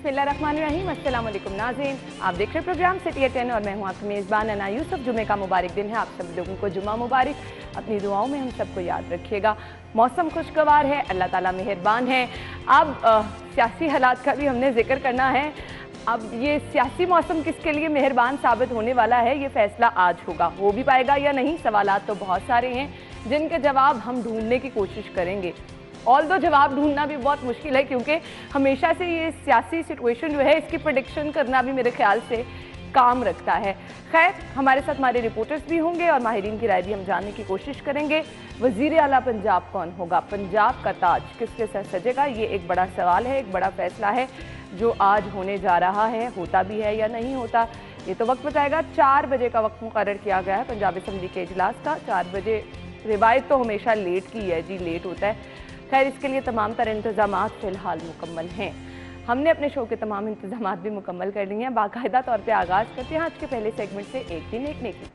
बिस्मिल्लाहिर्रहमानिर्रहीम। अस्सलाम वालेकुम नाज़रीन, आप देख रहे प्रोग्राम सिटी एट 10 और मैं हूँ आपकी मेज़बान अना यूसुफ। जुमे का मुबारक दिन है, आप सब लोगों को जुमा मुबारक। अपनी दुआओं में हम सबको याद रखिएगा। मौसम खुशगवार है, अल्लाह ताला मेहरबान है। अब सियासी हालात का भी हमने जिक्र करना है। अब ये सियासी मौसम किसके लिए मेहरबान साबित होने वाला है, ये फैसला आज होगा। हो भी पाएगा या नहीं, सवालात तो बहुत सारे हैं जिनके जवाब हम ढूंढने की कोशिश करेंगे। ऑल दो जवाब ढूंढना भी बहुत मुश्किल है, क्योंकि हमेशा से ये सियासी सिचुएशन जो है इसकी प्रेडिक्शन करना भी मेरे ख्याल से काम रखता है। खैर, हमारे साथ हमारे रिपोर्टर्स भी होंगे और माहिरीन की राय भी हम जानने की कोशिश करेंगे। वज़ीर आला पंजाब कौन होगा, पंजाब का ताज किसके सर सजेगा, ये एक बड़ा सवाल है, एक बड़ा फैसला है जो आज होने जा रहा है। होता भी है या नहीं होता, ये तो वक्त बताएगा। 4 बजे का वक्त मुकर्रर किया गया है पंजाब असम्बली के इजलास का। 4 बजे रिवायत तो हमेशा लेट की है जी, लेट होता है। खैर, इसके लिए तमाम तर इंतजामात फ़िलहाल मुकम्मल हैं। हमने अपने शो के तमाम इंतजामात भी मुकम्मल कर लिए हैं। बाकायदा तौर पे आगाज़ करते हैं आज के पहले सेगमेंट से, एक दिन एक नेकी।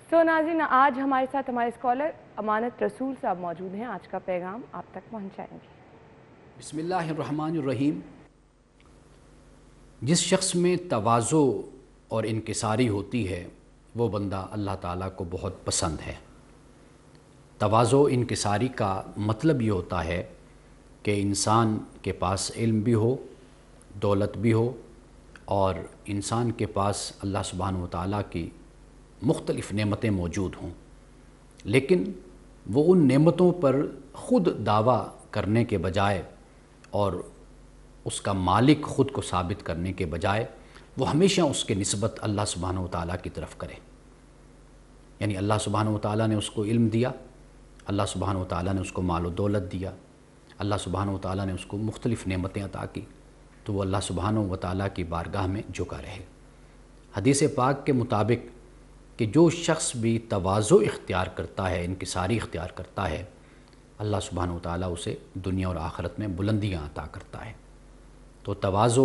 तो नाज़रीन, आज हमारे साथ हमारे स्कॉलर अमानत रसूल साहब मौजूद हैं। आज का पैगाम आप तक पहुँचाएँगे। बिस्मिल्लाहिर्रहमानिर्रहीम। जिस शख्स में तवाज़ो और इनकिसारी होती है वो बंदा अल्लाह ताला को बहुत पसंद है। तवाज़ो इनकिसारी का मतलब ये होता है कि इंसान के पास इल्म भी हो, दौलत भी हो और इंसान के पास अल्लाह सुब्हानहू व तआला की मुख्तलिफ़ नेमतें मौजूद हों, लेकिन वो उन नेमतों पर ख़ुद दावा करने के बजाय और उसका मालिक ख़ुद को साबित करने के बजाय वो हमेशा उसके निस्बत अल्लाह सुब्हानहू व तआला की तरफ करे। यानी अल्लाह सुब्हानहू व तआला ने उसको इल्म दिया, अल्लाह सुब्हानहू व तआला ने उसको माल व दौलत दिया, अल्लाह सुब्हानहू व तआला ने उसको मुख्तलिफ़ नेमतें अता की, तो वो अल्लाह सुब्हानहू व तआला की बारगाह में झुका रहे। हदीस पाक के मुताबिक कि जो शख्स भी तवाज़ो इख्तियार करता है, इनकिसारी इख्तियार करता है, अल्लाह सुब्हानहू व तआला उसे दुनिया और आखिरत में बुलंदियाँ अता करता है। तो तवाज़ो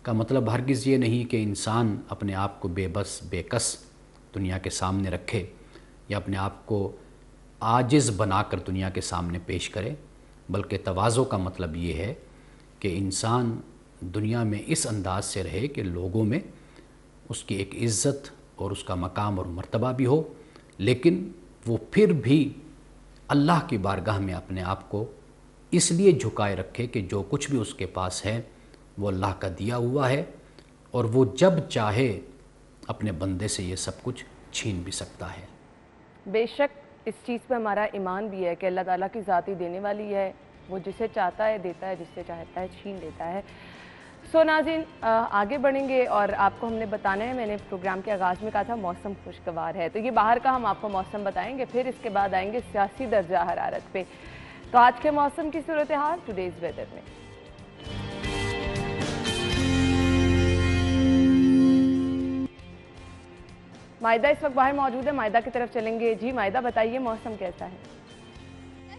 का मतलब हरगिज़ ये नहीं कि इंसान अपने आप को बेबस बेकस दुनिया के सामने रखे या अपने आप को आजिज़ बनाकर दुनिया के सामने पेश करे, बल्कि तवाज़ो का मतलब ये है कि इंसान दुनिया में इस अंदाज से रहे कि लोगों में उसकी एक इज़्ज़त और उसका मकाम और मर्तबा भी हो, लेकिन वो फिर भी अल्लाह की बारगाह में अपने आप को इसलिए झुकाए रखे कि जो कुछ भी उसके पास है वो अल्लाह का दिया हुआ है और वो जब चाहे अपने बंदे से ये सब कुछ छीन भी सकता है। बेशक इस चीज़ पे हमारा ईमान भी है कि अल्लाह ताला की ज़ात ही देने वाली है, वो जिसे चाहता है देता है, जिससे चाहता है छीन लेता है। सो नाज़रीन, आगे बढ़ेंगे और आपको हमने बताना है, मैंने प्रोग्राम के आगाज़ में कहा था मौसम खुशगवार है, तो ये बाहर का हम आपको मौसम बताएंगे, फिर इसके बाद आएंगे सियासी दर्जा हरारत पे। तो आज के मौसम की सूरत हाल टुडेज़ वेदर में। मायदा इस वक्त बाहर मौजूद है, मायदा की तरफ चलेंगे। जी मायदा, बताइए मौसम कैसा है?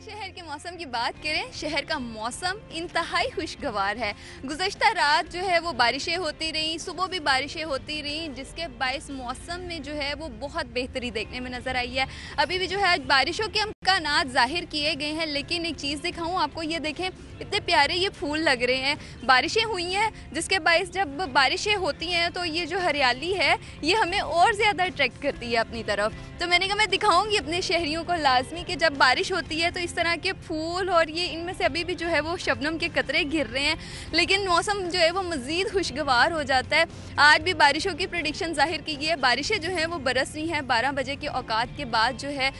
शहर के मौसम की बात करें, शहर का मौसम इंतहाई खुशगवार है। गुज़श्ता रात जो है वो बारिशें होती रहीं, सुबह भी बारिशें होती रहीं, जिसके बायस मौसम में जो है वो बहुत बेहतरी देखने में नज़र आई है। अभी भी जो है आज बारिशों के इम्कानात ज़ाहिर किए गए हैं, लेकिन एक चीज़ दिखाऊँ आपको, ये देखें इतने प्यारे ये फूल लग रहे हैं। बारिशें हुई हैं जिसके बायस जब बारिशें होती हैं तो ये जो हरियाली है ये हमें और ज़्यादा अट्रैक्ट करती है अपनी तरफ। तो मैंने कहा मैं दिखाऊंगी अपने शहरियों को लाजमी कि जब बारिश होती है तो इस तरह के फूल, और ये इनमें से अभी भी जो है वो शबनम के कतरे गिर रहे हैं, लेकिन मौसम जो है वो मज़ीद खुशगवार हो जाता है। आज भी बारिशों की प्रेडिक्शन जाहिर की गई है। बारिशें जो हैं वो बरस रही हैं। 12 बजे के औकात के बाद जो है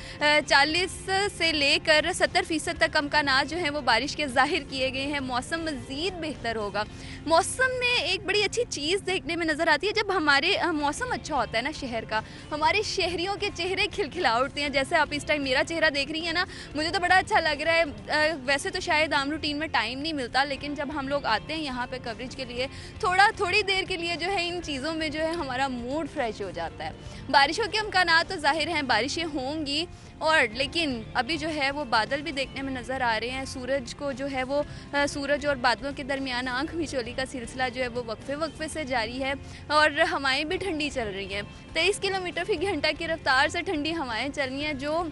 40 से लेकर 70% तक इम्कानात जो हैं वो बारिश के जाहिर किए गए हैं। मौसम मज़ीद बेहतर होगा। मौसम में एक बड़ी अच्छी चीज़ देखने में नज़र आती है, जब हमारे मौसम अच्छा होता है ना शहर का, हमारे शहरियों के चेहरे खिलखिला उठते हैं। जैसे आप इस टाइम मेरा चेहरा देख रही हैं ना, मुझे तो बड़ा अच्छा लग रहा है। वैसे तो शायद आम रूटीन में टाइम नहीं मिलता, लेकिन जब हम लोग आते हैं यहाँ पे कवरेज के लिए, थोड़ी देर के लिए जो है इन चीज़ों में जो है हमारा मूड फ्रेश हो जाता है। बारिशों के इम्कानात तो ज़ाहिर हैं, बारिशें होंगी, और लेकिन अभी जो है वो बादल भी देखने में नज़र आ रहे हैं। सूरज को जो है वो वो सूरज और बादलों के दरमियान आंख मिचौली का सिलसिला जो है वो वक्फे वक्फे से जारी है और हवाएं भी ठंडी चल रही हैं। 23 किलोमीटर फी घंटा की रफ्तार से ठंडी हवाएं चल रही हैं जो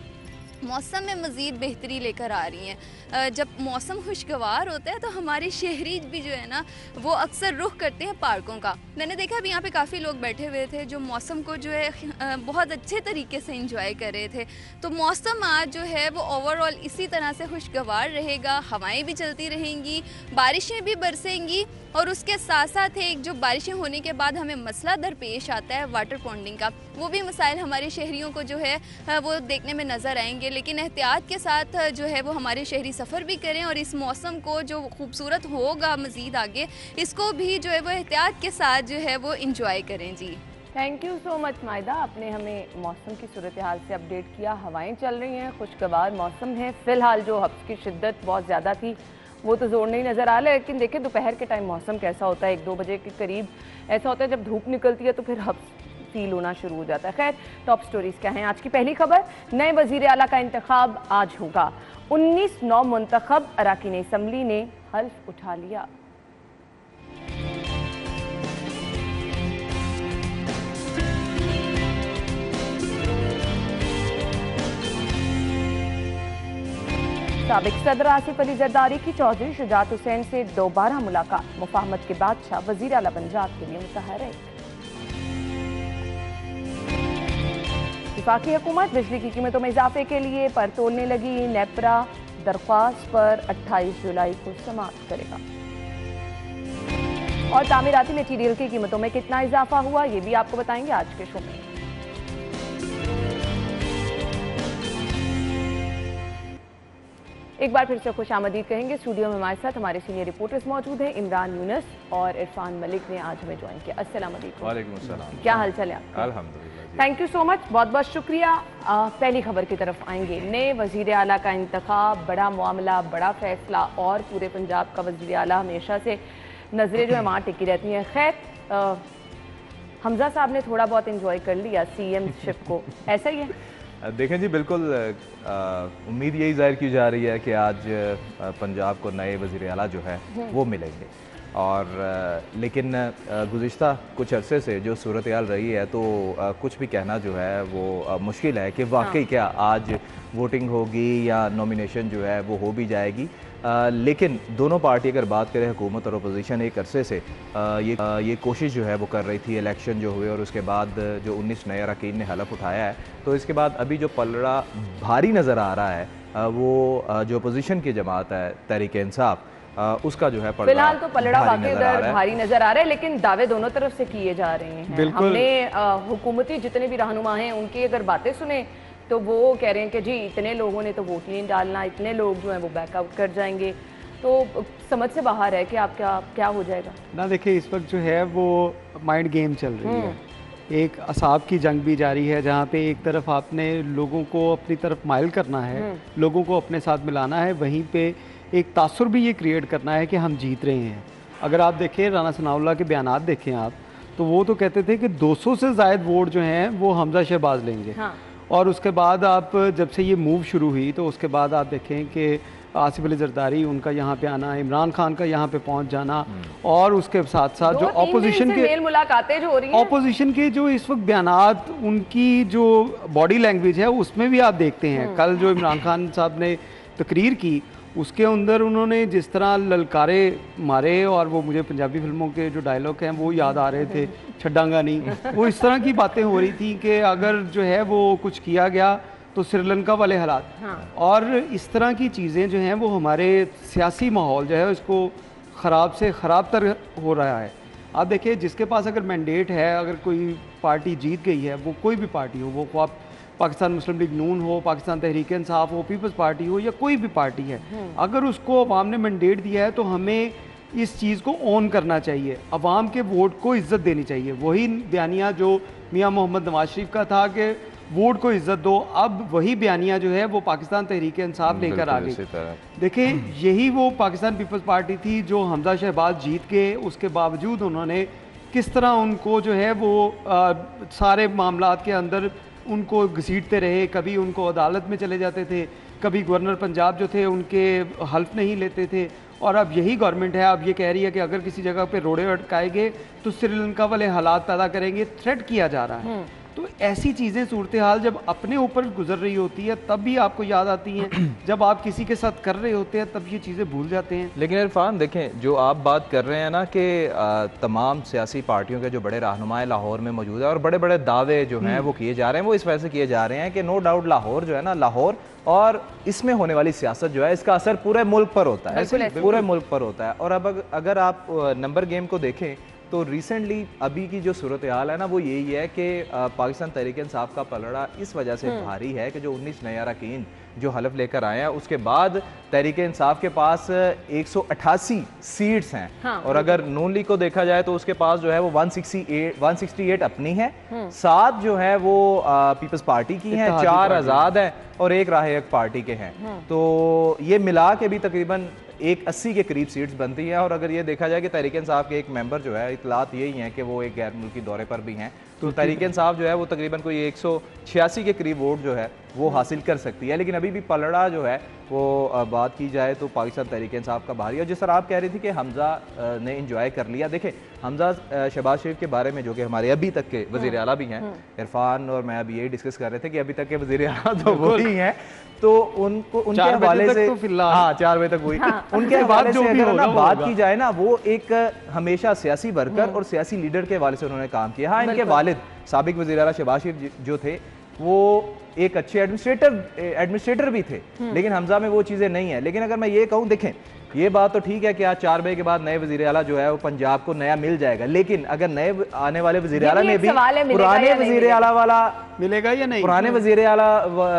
मौसम में मज़ीद बेहतरी लेकर आ रही हैं। जब मौसम खुशगवार होता है तो हमारे शहरी भी जो है ना वो अक्सर रुख करते हैं पार्कों का। मैंने देखा अभी यहाँ पे काफ़ी लोग बैठे हुए थे जो मौसम को जो है बहुत अच्छे तरीके से एंजॉय कर रहे थे। तो मौसम आज जो है वो ओवरऑल इसी तरह से खुशगवार रहेगा, हवाएं भी चलती रहेंगी, बारिशें भी बरसेंगी और उसके साथ साथ एक जो बारिशें होने के बाद हमें मसला दरपेश आता है वाटर पॉन्डिंग का, वो भी मसाइल हमारे शहरियों को जो है वो देखने में नज़र आएंगे। लेकिन एहतियात के साथ जो है वो हमारे शहरी सफ़र भी करें और इस मौसम को जो खूबसूरत होगा मज़ीद आगे, इसको भी जो है वो एहतियात के साथ जो है वो इंजॉय करें। जी थैंक यू सो मच मायदा, आपने हमें मौसम की सूरत हाल से अपडेट किया। हवाएं चल रही हैं, खुशगवार मौसम है। फ़िलहाल जो हब्स की शिद्दत बहुत ज़्यादा थी वो तो जोर नहीं नज़र आ रहा है, लेकिन देखिए दोपहर के टाइम मौसम कैसा होता है, 1-2 बजे के करीब ऐसा होता है जब धूप निकलती है तो फिर हब्स फील होना शुरू हो जाता है। खैर, टॉप स्टोरीज क्या हैं? आज की पहली खबर, नए वजीर आला का इंतखाब आज होगा। 19 नौ मुंतखब अरकान असम्बली ने हल्फ उठा लिया। साबिक सदर आसिफ अली जरदारी की चौधरी शुजात हुसैन से दोबारा मुलाकात, मुफाहमत के बादशाह वजीर आला पंजाब के लिए मुतहर्रिक। वफाकी हुकूमत बिजली की कीमतों में इजाफे के लिए पर तोलने लगी। नेपरा दरख्वास्त पर 28 जुलाई को समाप्त करेगा। और तामीराती मटीरियल की कीमतों में कितना इजाफा हुआ ये भी आपको बताएंगे आज के शो में। एक बार फिर से खुश आमदीद कहेंगे। स्टूडियो में हमारे साथ हमारे सीनियर रिपोर्टर्स मौजूद हैं, इमरान यूनुस और इरफान मलिक ने आज हमें ज्वाइन किया। अस्सलाम वालेकुम। वालेकुम अस्सलाम। क्या हाल चाल है आपका? अल्हम्दुलिल्लाह। थैंक यू सो मच, बहुत बहुत शुक्रिया। पहली खबर की तरफ आएंगे। नए वजीर आला का इंतखाब, बड़ा मामला, बड़ा फैसला और पूरे पंजाब का वजीर आला हमेशा से नजरें जो है वहाँ टिकी रहती हैं। खैर, हमजा साहब ने थोड़ा बहुत इंजॉय कर लिया सीएम शिप को, ऐसा ही है? देखें जी, बिल्कुल उम्मीद यही जाहिर की जा रही है कि आज पंजाब को नए वज़ीर आला जो है वो मिलेंगे। और लेकिन गुज़िश्ता कुछ अरसे से जो सूरत हाल रही है तो कुछ भी कहना जो है वो मुश्किल है कि वाकई क्या आज वोटिंग होगी या नॉमिनेशन जो है वो हो भी जाएगी। लेकिन दोनों पार्टी अगर बात करें, हुकूमत और अपोजिशन, एक अरसे से ये कोशिश जो है वो कर रही थी। इलेक्शन जो हुए और उसके बाद जो 19 नए अरकान ने हलफ उठाया है, तो इसके बाद अभी जो पलड़ा भारी नज़र आ रहा है वो जो अपोजिशन की जमात है तहरीक इंसाफ, उसका जो है फिलहाल तो पलड़ा वाकई उधर भारी नजर आ रहा है, लेकिन दावे दोनों तरफ से किए जा रहे हैं। हमने हुकूमती जितने भी रहनुमा हैं उनकी अगर बातें सुने तो वो कह रहे हैं कि जी इतने लोगों ने तो वोट नहीं डालना, इतने लोग जो हैं वो बैकआउट कर जाएंगे। तो समझ से बाहर है कि आपका क्या हो जाएगा ना। देखिए, इस वक्त जो है वो माइंड गेम चल रही है। एक असाब की जंग भी जारी है जहाँ पे एक तरफ आपने लोगों को अपनी तरफ माइल करना है, लोगों को अपने साथ मिलाना है, वहीं पे एक तासुर भी ये क्रिएट करना है कि हम जीत रहे हैं। अगर आप देखें राना सनाउल्लाह के बयानात देखें आप, तो वो तो कहते थे कि 200 से ज़ायद वोट जो हैं वो हमजा शहबाज लेंगे। हाँ। और उसके बाद आप जब से ये मूव शुरू हुई तो उसके बाद आप देखें कि आसिफ अली जरदारी उनका यहाँ पे आना, इमरान खान का यहाँ पे पहुँच जाना, और उसके साथ साथ जो ऑपोजिशन के मुलाकातें जो हो रही हैं, ऑपोजिशन के जो इस वक्त बयानात, उनकी जो बॉडी लैंग्वेज है उसमें भी आप देखते हैं। कल जो इमरान खान साहब ने तकरीर की उसके अंदर उन्होंने जिस तरह ललकारे मारे, और वो मुझे पंजाबी फिल्मों के जो डायलॉग हैं वो याद आ रहे थे, छड्डांगा नहीं, वो इस तरह की बातें हो रही थी कि अगर जो है वो कुछ किया गया तो श्रीलंका वाले हालात। हाँ। और इस तरह की चीज़ें जो हैं वो हमारे सियासी माहौल जो है उसको ख़राब से ख़राब तर हो रहा है। आप देखिए, जिसके पास अगर मैंडेट है, अगर कोई पार्टी जीत गई है, वो कोई भी पार्टी हो, वो आप पाकिस्तान मुस्लिम लीग नून हो, पाकिस्तान तहरीक इंसाफ हो, पीपल्स पार्टी हो, या कोई भी पार्टी है, अगर उसको अवाम ने मैंडेट दिया है तो हमें इस चीज़ को ऑन करना चाहिए, अवाम के वोट को इज्जत देनी चाहिए। वही बयानिया जो मियां मोहम्मद नवाज शरीफ का था कि वोट को इज्जत दो, अब वही बयानिया जो है वो पाकिस्तान तहरीक इंसाफ लेकर आ गई। देखिए, यही वो पाकिस्तान पीपल्स पार्टी थी जो हमजा शहबाज जीत के उसके बावजूद उन्होंने किस तरह उनको जो है वो सारे मामलात के अंदर उनको घसीटते रहे। कभी उनको अदालत में चले जाते थे, कभी गवर्नर पंजाब जो थे उनके हल्फ नहीं लेते थे, और अब यही गवर्नमेंट है, अब ये कह रही है कि अगर किसी जगह पे रोड़े अटकाएंगे तो श्रीलंका वाले हालात पैदा करेंगे, थ्रेट किया जा रहा है। तो ऐसी चीज़ें, सूरत हाल जब अपने ऊपर गुजर रही होती है तब भी आपको याद आती हैं, जब आप किसी के साथ कर रहे होते हैं तब ये चीज़ें भूल जाते हैं। लेकिन इरफान देखें, जो आप बात कर रहे हैं ना कि तमाम सियासी पार्टियों के जो बड़े रहनुमाएं लाहौर में मौजूद है और बड़े बड़े दावे जो हैं वो किए जा रहे हैं, वो इस वजह से किए जा रहे हैं कि नो डाउट लाहौर जो है ना, लाहौर और इसमें होने वाली सियासत जो है इसका असर पूरे मुल्क पर होता है, पूरे मुल्क पर होता है। और अब अगर आप नंबर गेम को देखें तो रिसेंटली अभी की जो सूरत हाल है ना वो यही है कि पाकिस्तान तहरीक इंसाफ का पलड़ा इस वजह से भारी है कि जो 19 नए अरकान जो हलफ लेकर आए हैं उसके बाद तहरीक इंसाफ के पास 188 सीट्स हैं। हाँ, और अगर नून लीग को देखा जाए तो उसके पास जो है वो 168 अपनी है, 7 जो है वो पीपल्स पार्टी की हैं, 4 आज़ाद हैं और 1 राह-ए-हक पार्टी के हैं। तो ये मिला के भी तकरीबन 80 के करीब सीट्स बनती है। और अगर ये देखा जाए कि तहरीक इंसाफ के एक मेंबर जो है, इतलात यही हैं कि वो एक गैर मुल्की दौरे पर भी हैं, तो तहरीक इंसाफ जो है वो तकरीबन कोई 186 के करीब वोट जो है वो हासिल कर सकती है। लेकिन अभी भी पलड़ा जो है वो बात की जाए तो पाकिस्तान तहरीक इंसाफ का भारी है। और जिस तरह आप कह रही थी कि हमजा ने इंजॉय कर लिया, देखें हमजा शहबाज शरीफ के बारे में जो कि हमारे अभी तक के वज़ीर आला भी हैं, इरफान और मैं अभी यही डिस्कस कर रहे थे कि अभी तक के वज़ीर आला तो वही हैं, तो उनको उनके हवाले से हाँ 4 बजे तक हुई, उनके हवाले से अगर ना बात की जाए ना, वो एक हमेशा सियासी वर्कर और सियासी लीडर के हवाले से उन्होंने काम किया। हाँ, इनके वालिद साबिक वज़ीर आला शहबाज शरीफ जो थे वो एक अच्छे एडमिनिस्ट्रेटर भी थे, लेकिन हमजा में वो चीज़ें नहीं है। लेकिन अगर मैं ये कहूँ, देखें ये बात तो ठीक है कि आज 4 बजे के बाद नए वज़ीर आला जो है वो पंजाब को नया मिल जाएगा, लेकिन अगर नए आने वाले वज़ीर आला में भी पुराने वज़ीर आला वाला मिलेगा या नहीं, पुराने वज़ीर आला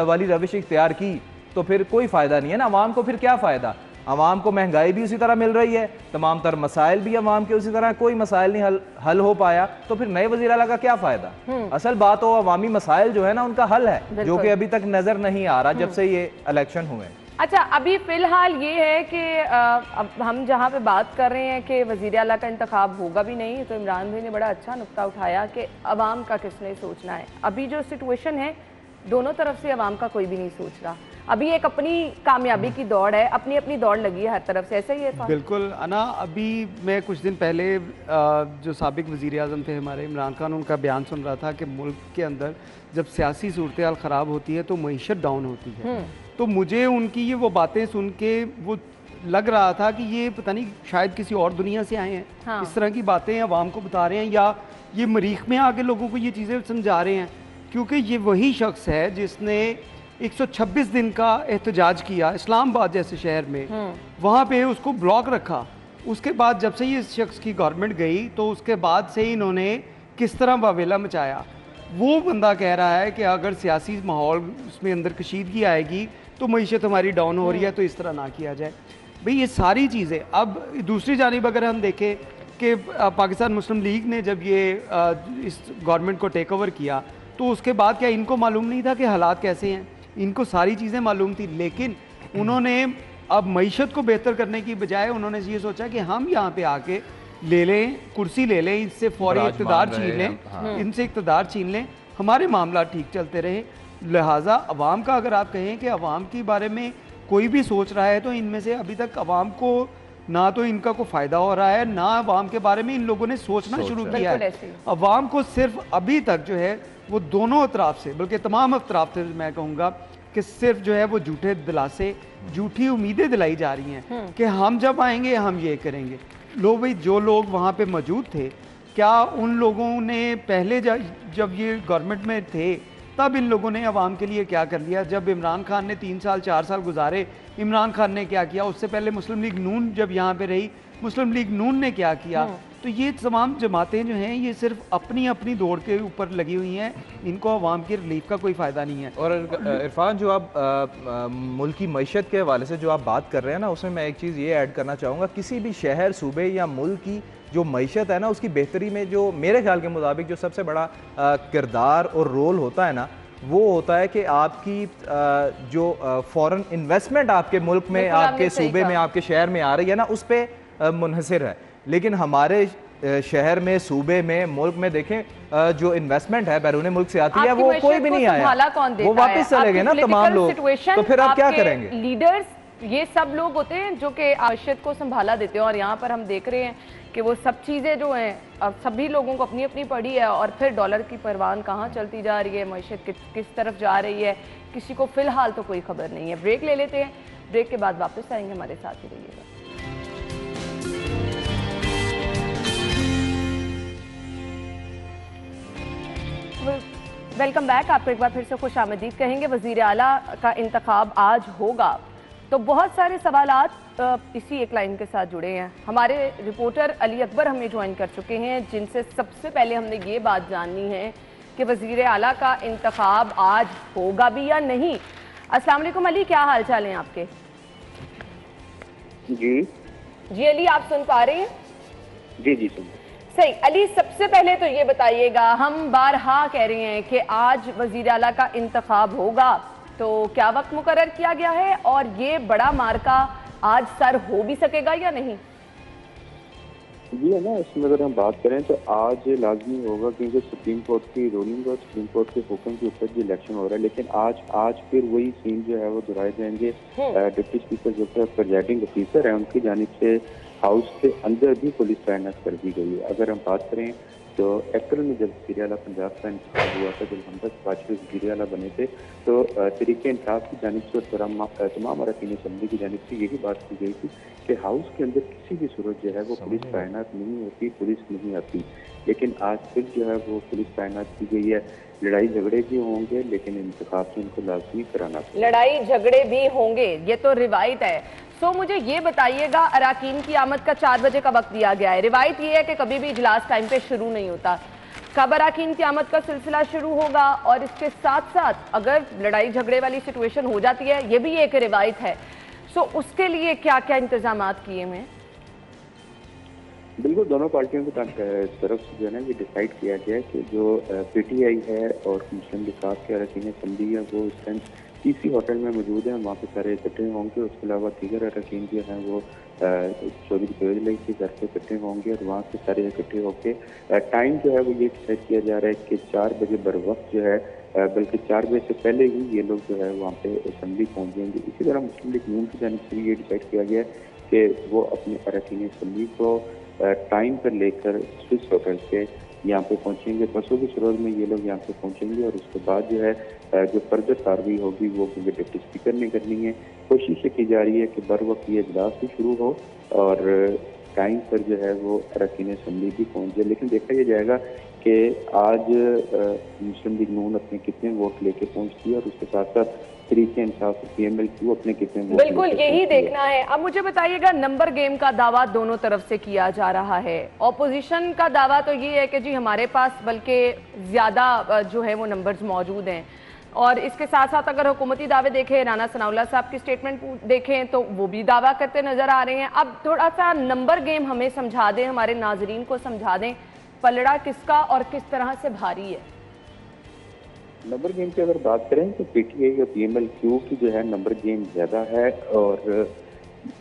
वाली रविश इख्तियार की तो फिर कोई फ़ायदा नहीं है ना। अवाम को फिर क्या फ़ायदा, अवाम को महंगाई भी उसी तरह मिल रही है, तमाम तर मसाइल भी अवाम के उसी तरह, कोई मसाइल नहीं हल हो पाया, तो फिर नए वज़ीर आला का क्या फ़ायदा। असल बात हो अवामी मसाइल जो है ना उनका हल है, जो कि अभी तक नज़र नहीं आ रहा जब से ये इलेक्शन हुए। अच्छा, अभी फ़िलहाल ये है कि अब हम जहाँ पे बात कर रहे हैं कि वज़ीर आला का इंतखाब होगा भी नहीं, तो इमरान भाई ने बड़ा अच्छा नुक्ता उठाया कि अवाम का किसने सोचना है। अभी जो सिचुएशन है दोनों तरफ से अवाम का कोई भी नहीं सोच रहा, अभी एक अपनी कामयाबी की दौड़ है, अपनी अपनी दौड़ लगी है हर तरफ से, ऐसा ही है। बिल्कुल अना, अभी मैं कुछ दिन पहले जो साबिक वज़ीर आज़म थे हमारे इमरान खान, उनका बयान सुन रहा था कि मुल्क के अंदर जब सियासी सूरत हाल ख़राब होती है तो मईशत डाउन होती है। तो मुझे उनकी ये वो बातें सुन के वो लग रहा था कि ये पता नहीं शायद किसी और दुनिया से आए हैं। हाँ। इस तरह की बातें अवाम को बता रहे हैं या ये मरीख में आके लोगों को ये चीज़ें समझा रहे हैं, क्योंकि ये वही शख्स है जिसने 126 दिन का एहतजाज किया इस्लामाबाद जैसे शहर में, वहाँ पे उसको ब्लॉक रखा। उसके बाद जब से ये इस शख्स की गवर्नमेंट गई तो उसके बाद से इन्होंने किस तरह वावेला मचाया। वो बंदा कह रहा है कि अगर सियासी माहौल उसमें अंदर कशीदगी आएगी तो मईशत हमारी डाउन हो रही है, तो इस तरह ना किया जाए। भाई ये सारी चीज़ें, अब दूसरी जानिब अगर हम देखें कि पाकिस्तान मुस्लिम लीग ने जब ये इस गवर्नमेंट को टेक ओवर किया तो उसके बाद क्या इनको मालूम नहीं था कि हालात कैसे हैं? इनको सारी चीज़ें मालूम थी, लेकिन उन्होंने अब मईशत को बेहतर करने की बजाय उन्होंने ये सोचा कि हम यहाँ पे आके ले लें, कुर्सी ले लें, इससे फौरी इक़्तिदार छीन लें, इनसे इक़्तिदार छीन लें, हमारे मामला ठीक चलते रहे। लिहाजा अवाम का अगर आप कहें कि अवाम के बारे में कोई भी सोच रहा है तो इनमें से अभी तक अवाम को ना तो इनका कोई फ़ायदा हो रहा है, ना अवाम के बारे में इन लोगों ने सोचना शुरू किया है। अवाम को सिर्फ अभी तक जो है वो दोनों अतराफ से, बल्कि तमाम अतराफ से मैं कहूँगा कि सिर्फ जो है वो झूठे दिलासे, झूठी उम्मीदें दिलाई जा रही हैं कि हम जब आएंगे हम ये करेंगे। लो भाई, जो लोग वहाँ पे मौजूद थे, क्या उन लोगों ने पहले जब ये गवर्नमेंट में थे तब इन लोगों ने अवाम के लिए क्या कर लिया? जब इमरान खान ने 3 साल 4 साल गुजारे, इमरान खान ने क्या किया? उससे पहले मुस्लिम लीग नून जब यहाँ पे रही, मुस्लिम लीग नून ने क्या किया? तो ये तमाम जमातें जो हैं ये सिर्फ अपनी अपनी दौड़ के ऊपर लगी हुई हैं, इनको अवाम की रिलीफ का कोई फ़ायदा नहीं है। और इरफान, जो आप मुल्क की मईशत के हवाले से जो आप बात कर रहे हैं ना, उसमें मैं एक चीज़ ये ऐड करना चाहूँगा, किसी भी शहर, सूबे या मुल्क की जो मईशत है ना, उसकी बेहतरी में जो मेरे ख्याल के मुताबिक जो सबसे बड़ा किरदार और रोल होता है ना, वो होता है कि आपकी जो फॉरेन इन्वेस्टमेंट आपके मुल्क में, आपके सूबे में, आपके शहर में आ रही है ना, उस पर मुनहसर है। लेकिन हमारे शहर में, सूबे में, मुल्क में देखें जो इन्वेस्टमेंट है बैरून मुल्क से आती है, वो कोई भी नहीं आया, वो वापस चले गए ना तमाम लोग, तो फिर आप क्या करेंगे? लीडर्स ये सब लोग होते हैं जो कि आशियत को संभाला देते हैं, और यहाँ पर हम देख रहे हैं कि वो सब चीज़ें जो हैं अब सभी लोगों को अपनी अपनी पड़ी है, और फिर डॉलर की परवान कहाँ चलती जा रही है, मईशत किस तरफ जा रही है, किसी को फ़िलहाल तो कोई खबर नहीं है। ब्रेक ले लेते हैं, ब्रेक के बाद वापस आएंगे, हमारे साथ ही रहिएगा। Welcome back. आपको एक बार फिर से खुश आमदीद कहेंगे। वज़ीर आला का इंतखाब आज होगा, तो बहुत सारे सवालात इसी एक लाइन के साथ जुड़े हैं। हमारे रिपोर्टर अली अकबर हमें ज्वाइन कर चुके हैं, जिनसे सबसे पहले हमने ये बात जाननी है कि वज़ीर आला का इंतखाब आज होगा भी या नहीं। अस्सलाम वालेकुम अली, क्या हाल चाल हैं आपके? जी अली, आप सुन पा रहे हैं? जी सुन सही। अली, सबसे पहले तो ये बताइएगा, हम बारहा कह रहे हैं कि आज वज़ीर आला का इंतखाब होगा, तो क्या वक्त मुकर्रर किया गया है और ये बड़ा मार्का आज सर हो भी सकेगा या नहीं? जी है ना, इसमें अगर हम बात करें तो आज लाजमी होगा, क्योंकि सुप्रीम कोर्ट की रूलिंग और सुप्रीम कोर्ट के हुक्म के ऊपर जो इलेक्शन हो रहा है। लेकिन आज फिर वही सीन जो है वो दोहराए जाएंगे। डिप्टी स्पीकर जो है प्रेजाइडिंग ऑफिसर है, उनकी जानिब से हाउस के अंदर भी पुलिस तैनात कर दी गई है। अगर हम बात करें तो अप्रैल में जब वज़ीर आला पंजाब का इंतखाब हुआ था, जब हमदा वाजपेयी वज़ीर आला बने थे, तो तहरीक इंसाफ की जानिब से और तमाम अरकान असम्बली की जानिब से यही बात की गई थी कि हाउस के अंदर किसी भी सूरत जो है वो पुलिस तैनात नहीं होती, पुलिस नहीं आती। लेकिन आज फिर जो है वो पुलिस तैनात की गई है। लड़ाई झगड़े भी होंगे, लेकिन इंतखाब से उनको लाजमी कराना पड़ेगा। लड़ाई झगड़े भी होंगे, ये तो रिवायत है। सो मुझे ये बताइएगा, अराकीन की आमद का 4 बजे का वक्त दिया गया है। रिवायत ये है कि कभी भी इजलास टाइम पे शुरू नहीं होता। कब अराकीन की आमद का सिलसिला शुरू होगा, और इसके साथ साथ अगर लड़ाई झगड़े वाली सिचुएशन हो जाती है, ये भी एक रिवायत है। सो उसके लिए क्या क्या इंतजाम किए हुए हैं? बिल्कुल, दोनों पार्टियों की तरफ से जो है ना ये डिसाइड किया गया है कि जो पीटीआई है और मुस्लिम लीग के अरकान असम्बली है वो इस टाइम इसी होटल में मौजूद हैं, वहाँ पे सारे इकट्ठे होंगे। उसके अलावा दीगर अरकान जो हैं वो चौधरी फैज अली के घर पे इकट्ठे होंगे, और वहाँ से सारे इकट्ठे होकर टाइम जो है वो ये डिसाइड किया जा रहा है कि 4 बजे बर वक्त जो है, बल्कि 4 बजे से पहले ही ये लोग जो है वहाँ पे असम्बली पहुँच जाएंगे। इसी तरह मुस्लिम लीग नून की जानिब से भी ये डिसाइड किया गया है कि वो अपने अरकान असम्बली को टाइम पर लेकर स्विस होटल से यहाँ पे पहुँचेंगे। बसों की सूरत में ये लोग यहाँ पे पहुँचेंगे, और उसके बाद जो है जो फर्दर कार्रवाई होगी वो क्योंकि डिप्टी स्पीकर ने करनी है। कोशिश ये की जा रही है कि बर वक्त ये इजलास भी शुरू हो और टाइम पर जो है वो अरकान असम्बली भी पहुँच जाए। लेकिन देखा यह जाएगा कि आज मुस्लिम लीग नून अपने कितने वोट लेके पहुँचती है, और उसके साथ साथ तहरीक इंसाफ PMLQ अपने कितने वोट। बिल्कुल यही देखना है। अब मुझे बताइएगा, नंबर गेम का दावा दोनों तरफ से किया जा रहा है। ऑपोजिशन का दावा तो ये है कि जी हमारे पास बल्कि ज़्यादा जो है वो नंबर्स मौजूद हैं, और इसके साथ साथ अगर हुकूमती दावे देखें, राना सनाउल्लाह साहब की स्टेटमेंट देखें तो वो भी दावा करते नजर आ रहे हैं। अब थोड़ा सा नंबर गेम हमें समझा दें, हमारे नाजरीन को समझा दें, पलड़ा किसका और किस तरह से भारी है? नंबर गेम की अगर बात करें तो पीटीआई और PMLQ की जो है नंबर गेम ज़्यादा है, और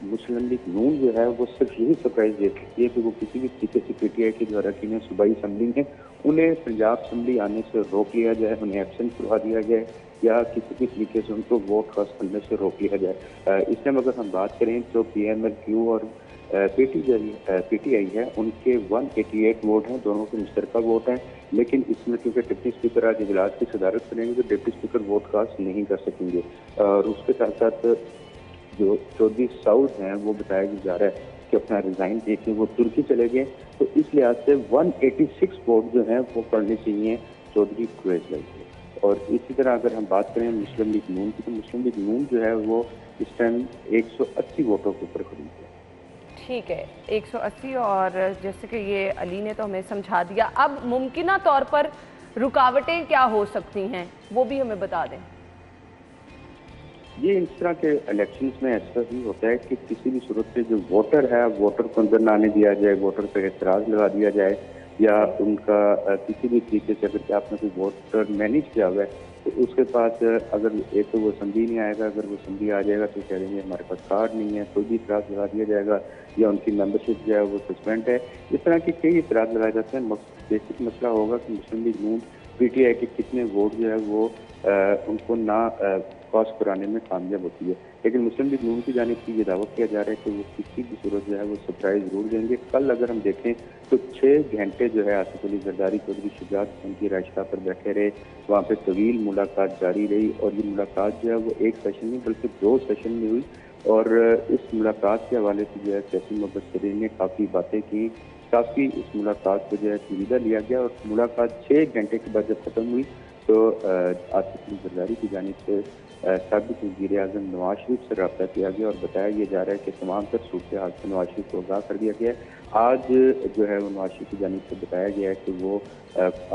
मुस्लिम लीग नून जो है वो सिर्फ यही सरप्राइज दे सकती है कि वो किसी भी तरीके से पीटीआई के जो अरकान सूबाई असम्बली हैं उन्हें पंजाब असम्बली आने से रोक लिया जाए, उन्हें एब्सेंट करवा दिया जाए, या किसी भी तरीके से उनको वोट कास्ट करने से रोक लिया जाए। इस टाइम अगर हम बात करें तो PMLQ और पीटीआई है, उनके 188 वोट हैं, दोनों के मुश्तरका वोट हैं। लेकिन इसमें क्योंकि डिप्टी स्पीकर आज इजलास की सदारत करेंगे तो डिप्टी स्पीकर वोट कास्ट नहीं कर सकेंगे, और उसके साथ साथ जो चौधरी साउद हैं वो बताया जा रहा है कि अपना रिजाइन देके वो तुर्की चले गए। तो इस लिहाज से 186 वोट जो हैं वो पड़ने चाहिए चौधरी फैज अली को। और इसी तरह अगर हम बात करें मुस्लिम लीग नून की, तो मुस्लिम लीग नून जो है वो इस टाइम 180 वोटों के ऊपर खड़ी है। ठीक है, 180, और जैसे कि ये अली ने तो हमें समझा दिया। अब मुमकिना तौर पर रुकावटें क्या हो सकती हैं वो भी हमें बता दें। ये इस तरह के इलेक्शंस में ऐसा ही होता है कि किसी भी सूरत से जो वोटर है, वोटर को अंदर ना आने दिया जाए, वोटर पर एतराज़ लगा दिया जाए, या उनका किसी भी तरीके से अगर आपने कोई वोटर मैनेज किया हुआ है तो उसके पास अगर एक तो वो असम्बली नहीं आएगा, अगर वो असम्बली आ जाएगा तो कह देंगे हमारे पास कार्ड नहीं है, कोई भी इतराज़ लगा दिया जाएगा, या उनकी मेंबरशिप जो है वो सस्पेंड है। इस तरह के कई इतराज़ लगाए जाते हैं। बेसिक मसला होगा कि मुस्लिम लीग नून पीटीआई के कितने वोट जो है वो उनको ना क्रॉस कराने में कामयाब होती है। लेकिन मुस्लिम लीग नून की जानिब से ये दावा किया जा रहा है कि वो किसी भी सूरत जो है वो सरप्राइज जरूर देंगे। कल अगर हम देखें तो 6 घंटे जो है आसिफ अली जरदारी चौधरी शुजात उनकी रायशा पर बैठे रहे, वहाँ पे तवील मुलाकात जारी रही और ये मुलाकात जो है वो एक सेशन नहीं बल्कि 2 सेशन में हुई। और इस मुलाकात के हवाले से जो है सियासी मुबस्सिरीन ने काफ़ी बातें की, काफ़ी इस मुलाकात को जो है सुविधा लिया गया और मुलाकात 6 घंटे के बाद जब खत्म हुई तो आसिफ अली जरदारी की जानिब से साबिक वज़ीर आज़म नवाज शरीफ से रब्ता किया गया और बताया यह जा रहा है कि तमाम तर सूरत हाल से नवाज शरीफ को आगाह कर दिया गया है। आज जो है वो नवाज शरीफ की जानिब से बताया गया है कि वो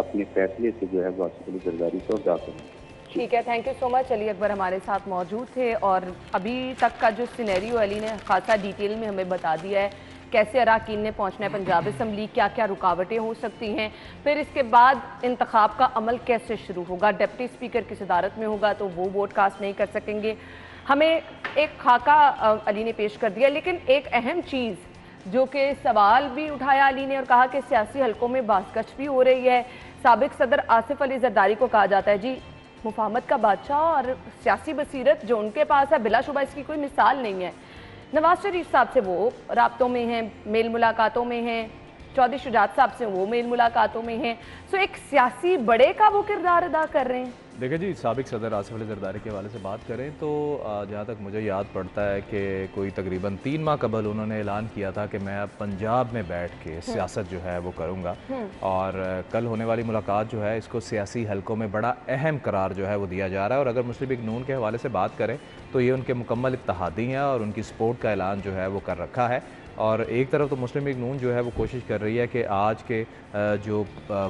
अपने फैसले से जो है वो आसिफ अली जरदारी को आगाह करेंगे। ठीक है, thank you so much. Ali Akbar हमारे साथ मौजूद थे और अभी तक का जो सिनेरियो अली ने खासा डिटेल में हमें बता दिया है, कैसे अरकान ने पहुंचना है पंजाब असम्बली, क्या क्या रुकावटें हो सकती हैं, फिर इसके बाद इंतखाब का अमल कैसे शुरू होगा, डिप्टी स्पीकर की सदारत में होगा तो वो वोट कास्ट नहीं कर सकेंगे। हमें एक खाका अली ने पेश कर दिया, लेकिन एक अहम चीज़ जो कि सवाल भी उठाया अली ने और कहा कि सियासी हलकों में बासकश भी हो रही है। साबिक सदर आसिफ अली जरदारी को कहा जाता है जी मुफाहमत का बादशाह और सियासी बसीरत जो उनके पास है बिलाशुबा इसकी कोई मिसाल नहीं है। नवाज शरीफ साहब से वो राब्तों में हैं, मेल मुलाकातों में हैं, चौधरी शुजात साहब से वो मेल मुलाकातों में हैं, सो एक सियासी बड़े का वो किरदार अदा कर रहे हैं। देखिए जी, साबिक सदर आसिफ अली जरदारी के हवाले से बात करें तो जहाँ तक मुझे याद पड़ता है कि कोई तकरीबन 3 माह कबल उन्होंने ऐलान किया था कि मैं अब पंजाब में बैठ के सियासत जो है वो करूँगा और कल होने वाली मुलाकात जो है इसको सियासी हलकों में बड़ा अहम करार जो है वो दिया जा रहा है। और अगर मुस्लिम लीग नून के हवाले से बात करें तो ये उनके मुकम्मल इत्तेहादी हैं और उनकी सपोर्ट का ऐलान जो है वो कर रखा है। और एक तरफ तो मुस्लिम लीग नून जो है वो कोशिश कर रही है कि आज के जो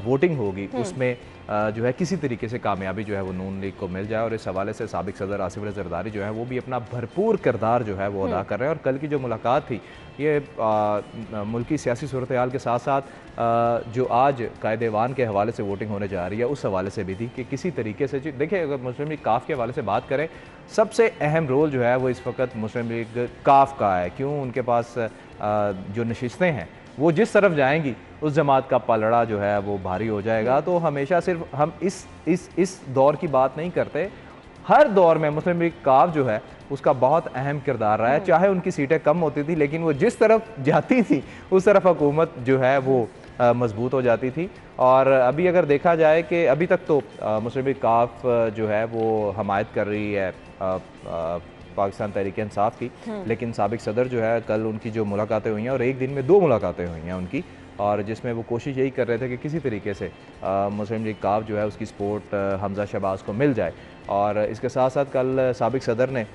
वोटिंग होगी उसमें जो है किसी तरीके से कामयाबी जो है वो नून लीग को मिल जाए। और इस हवाले से साबिक सदर आसिफ अली जरदारी जो है वो भी अपना भरपूर किरदार जो है वो अदा कर रहे हैं। और कल की जो मुलाकात थी ये मुल्की सियासी सूरत हाल के साथ साथ जो आज कायदे ईवान के हवाले से वोटिंग होने जा रही है उस हवाले से भी थी कि किसी तरीके से देखिए, अगर मुस्लिम लीग काफ के हवाले से बात करें सबसे अहम रोल जो है वो इस वक्त मुस्लिम लीग काफ का है। क्यों? उनके पास जो नशिस्तें हैं वो जिस तरफ जाएंगी उस जमात का पलड़ा जो है वो भारी हो जाएगा। तो हमेशा सिर्फ हम इस दौर की बात नहीं करते, हर दौर में मुस्लिम लीग काफ जो है उसका बहुत अहम किरदार रहा है। चाहे उनकी सीटें कम होती थी लेकिन वो जिस तरफ जाती थी उस तरफ हुकूमत जो है वो मजबूत हो जाती थी। और अभी अगर देखा जाए कि अभी तक तो मुस्लिम लीग काफ जो है वो हमायत कर रही है पाकिस्तान तहरीक इंसाफ की, लेकिन साबिक सदर जो है कल उनकी जो मुलाकातें हुई हैं और एक दिन में 2 मुलाकातें हुई हैं उनकी, और जिसमें वो कोशिश यही कर रहे थे कि किसी तरीके से मुस्लिम लीग काफ जो है उसकी सपोर्ट हमजा शहबाज को मिल जाए। और इसके साथ साथ कल साबिक सदर ने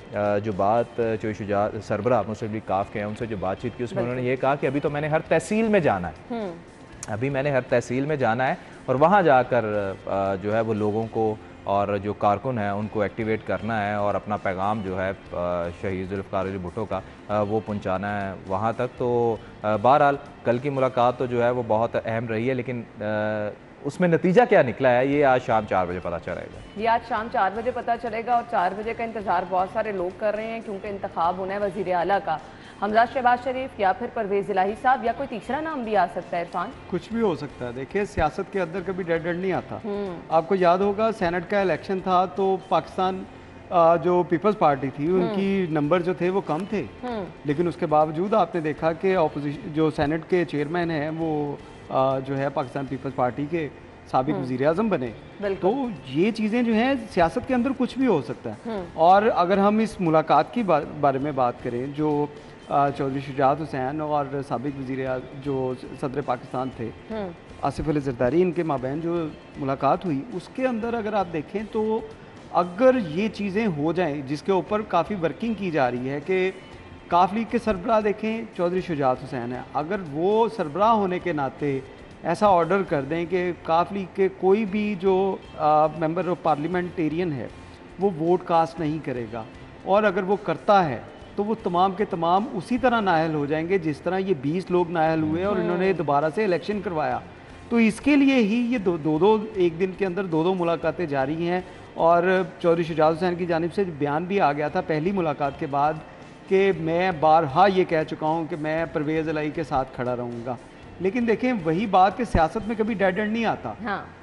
जो बात चौधरी शुजात सरबराह मुस्लिम लीग काफ के हैं उनसे जो बातचीत की उसमें उन्होंने ये कहा कि अभी तो मैंने हर तहसील में जाना है, अभी मैंने हर तहसील में जाना है और वहाँ जाकर जो है वो लोगों को और जो कारकुन हैं उनको एक्टिवेट करना है और अपना पैगाम जो है शहीद जुल्फ़िकार अली भुट्टो का वो पहुंचाना है वहाँ तक। तो बहरहाल कल की मुलाकात तो जो है वो बहुत अहम रही है, लेकिन उसमें नतीजा क्या निकला है ये आज शाम 4 बजे पता चलेगा। ये आज शाम 4 बजे पता चलेगा और 4 बजे का इंतज़ार बहुत सारे लोग कर रहे हैं क्योंकि इंतखाब होना है वज़ीर आला का। हमजा शहबाज शरीफ या फिर परवेज़ इलाही साहब या कोई तीसरा नाम भी आ सकता है। इरफान, कुछ भी हो सकता है। देखिए, सियासत के अंदर कभी डेड एंड नहीं आता। आपको याद होगा सेनेट का इलेक्शन था तो पाकिस्तान जो पीपल्स पार्टी थी उनकी नंबर जो थे वो कम थे, लेकिन उसके बावजूद आपने देखा कि ऑपोजिशन जो सेनेट के चेयरमैन हैं वो जो है पाकिस्तान पीपल्स पार्टी के साबिक वज़ीर आज़म बने। तो ये चीज़ें जो हैं सियासत के अंदर कुछ भी हो सकता है। और अगर हम इस मुलाकात की बारे में बात करें जो चौधरी शुजात हुसैन और साबिक वज़ीर जो सदर पाकिस्तान थे आसिफ अली जरदारी, इनके माबैन जो मुलाकात हुई उसके अंदर अगर आप देखें तो अगर ये चीज़ें हो जाएं जिसके ऊपर काफ़ी वर्किंग की जा रही है कि काफ लीग के सरबराह देखें चौधरी शुजात हुसैन है, अगर वो सरबराह होने के नाते ऐसा ऑर्डर कर दें कि काफ लीग के कोई भी जो मेंबर ऑफ पार्लियामेंटेरियन है वो वोट कास्ट नहीं करेगा, और अगर वो करता है तो वो तमाम के तमाम उसी तरह नाअहल हो जाएंगे जिस तरह ये 20 लोग नाअहल हुए और इन्होंने दोबारा से इलेक्शन करवाया। तो इसके लिए ही ये दो एक दिन के अंदर 2 मुलाकातें जारी हैं। और चौधरी शुजात हुसैन की जानिब से बयान भी आ गया था पहली मुलाकात के बाद कि मैं बारहा ये कह चुका हूँ कि मैं परवेज़ इलाही के साथ खड़ा रहूँगा। लेकिन देखें, वही बात कि सियासत में कभी डेड एंड नहीं आता।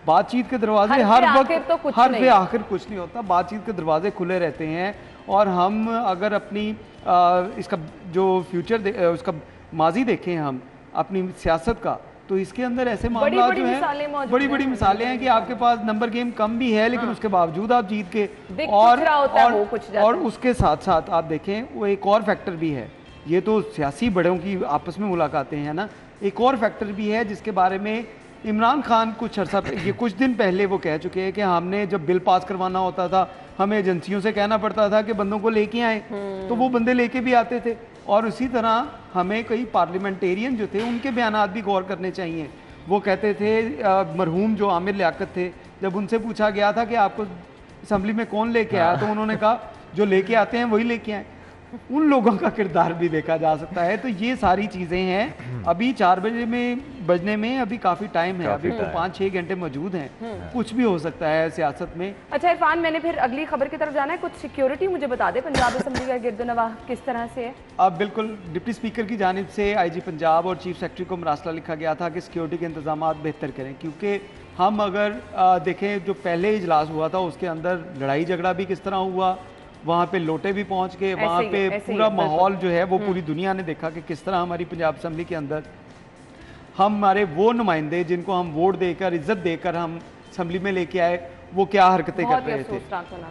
बातचीत के दरवाजे हर वक्त हर पे आखिर कुछ नहीं होता, बातचीत के दरवाजे खुले रहते हैं और हम अगर अपनी इसका जो उसका माजी देखें हम अपनी सियासत का, तो इसके अंदर ऐसे मामला जो है बड़ी बड़ी मिसालें हैं कि आपके पास नंबर गेम कम भी है लेकिन उसके बावजूद आप जीत के और उसके साथ साथ आप देखें वो एक और फैक्टर भी है। ये तो सियासी बड़ों की आपस में मुलाकातें हैं ना, एक और फैक्टर भी है जिसके बारे में इमरान खान कुछ दिन पहले वो कह चुके हैं कि हमने जब बिल पास करवाना होता था हमें एजेंसियों से कहना पड़ता था कि बंदों को लेके आए, तो वो बंदे लेके भी आते थे। और उसी तरह हमें कई पार्लियामेंटेरियन जो थे उनके बयानात भी गौर करने चाहिए। वो कहते थे मरहूम जो आमिर लियाकत थे, जब उनसे पूछा गया था कि आपको असम्बली में कौन लेके आया, तो उन्होंने कहा जो लेके आते हैं वही लेके आए। उन लोगों का किरदार भी देखा जा सकता है। तो ये सारी चीज़ें हैं। अभी 4 बजने में अभी काफ़ी टाइम है, अभी तो 5-6 घंटे मौजूद हैं, कुछ भी हो सकता है सियासत में। अच्छा इरफान, मैंने फिर अगली खबर की तरफ जाना है, कुछ सिक्योरिटी मुझे बता दे पंजाब असम्बली का गिरदोनवाह किस तरह से है? अब बिल्कुल डिप्टी स्पीकर की जानिब से IG पंजाब और चीफ सेक्रेटरी को मरासला लिखा गया था कि सिक्योरिटी के इंतजाम बेहतर करें, क्योंकि हम अगर देखें जो पहले इजलास हुआ था उसके अंदर लड़ाई झगड़ा भी किस तरह हुआ, वहाँ पे लोटे भी पहुँच गए, वहाँ पे पूरा माहौल जो है वो पूरी दुनिया ने देखा कि किस तरह हमारी पंजाब असम्बली के अंदर हमारे वो नुमाइंदे जिनको हम वोट देकर इज्जत देकर हम असम्बली में लेके आए वो क्या हरकतें कर रहे थे।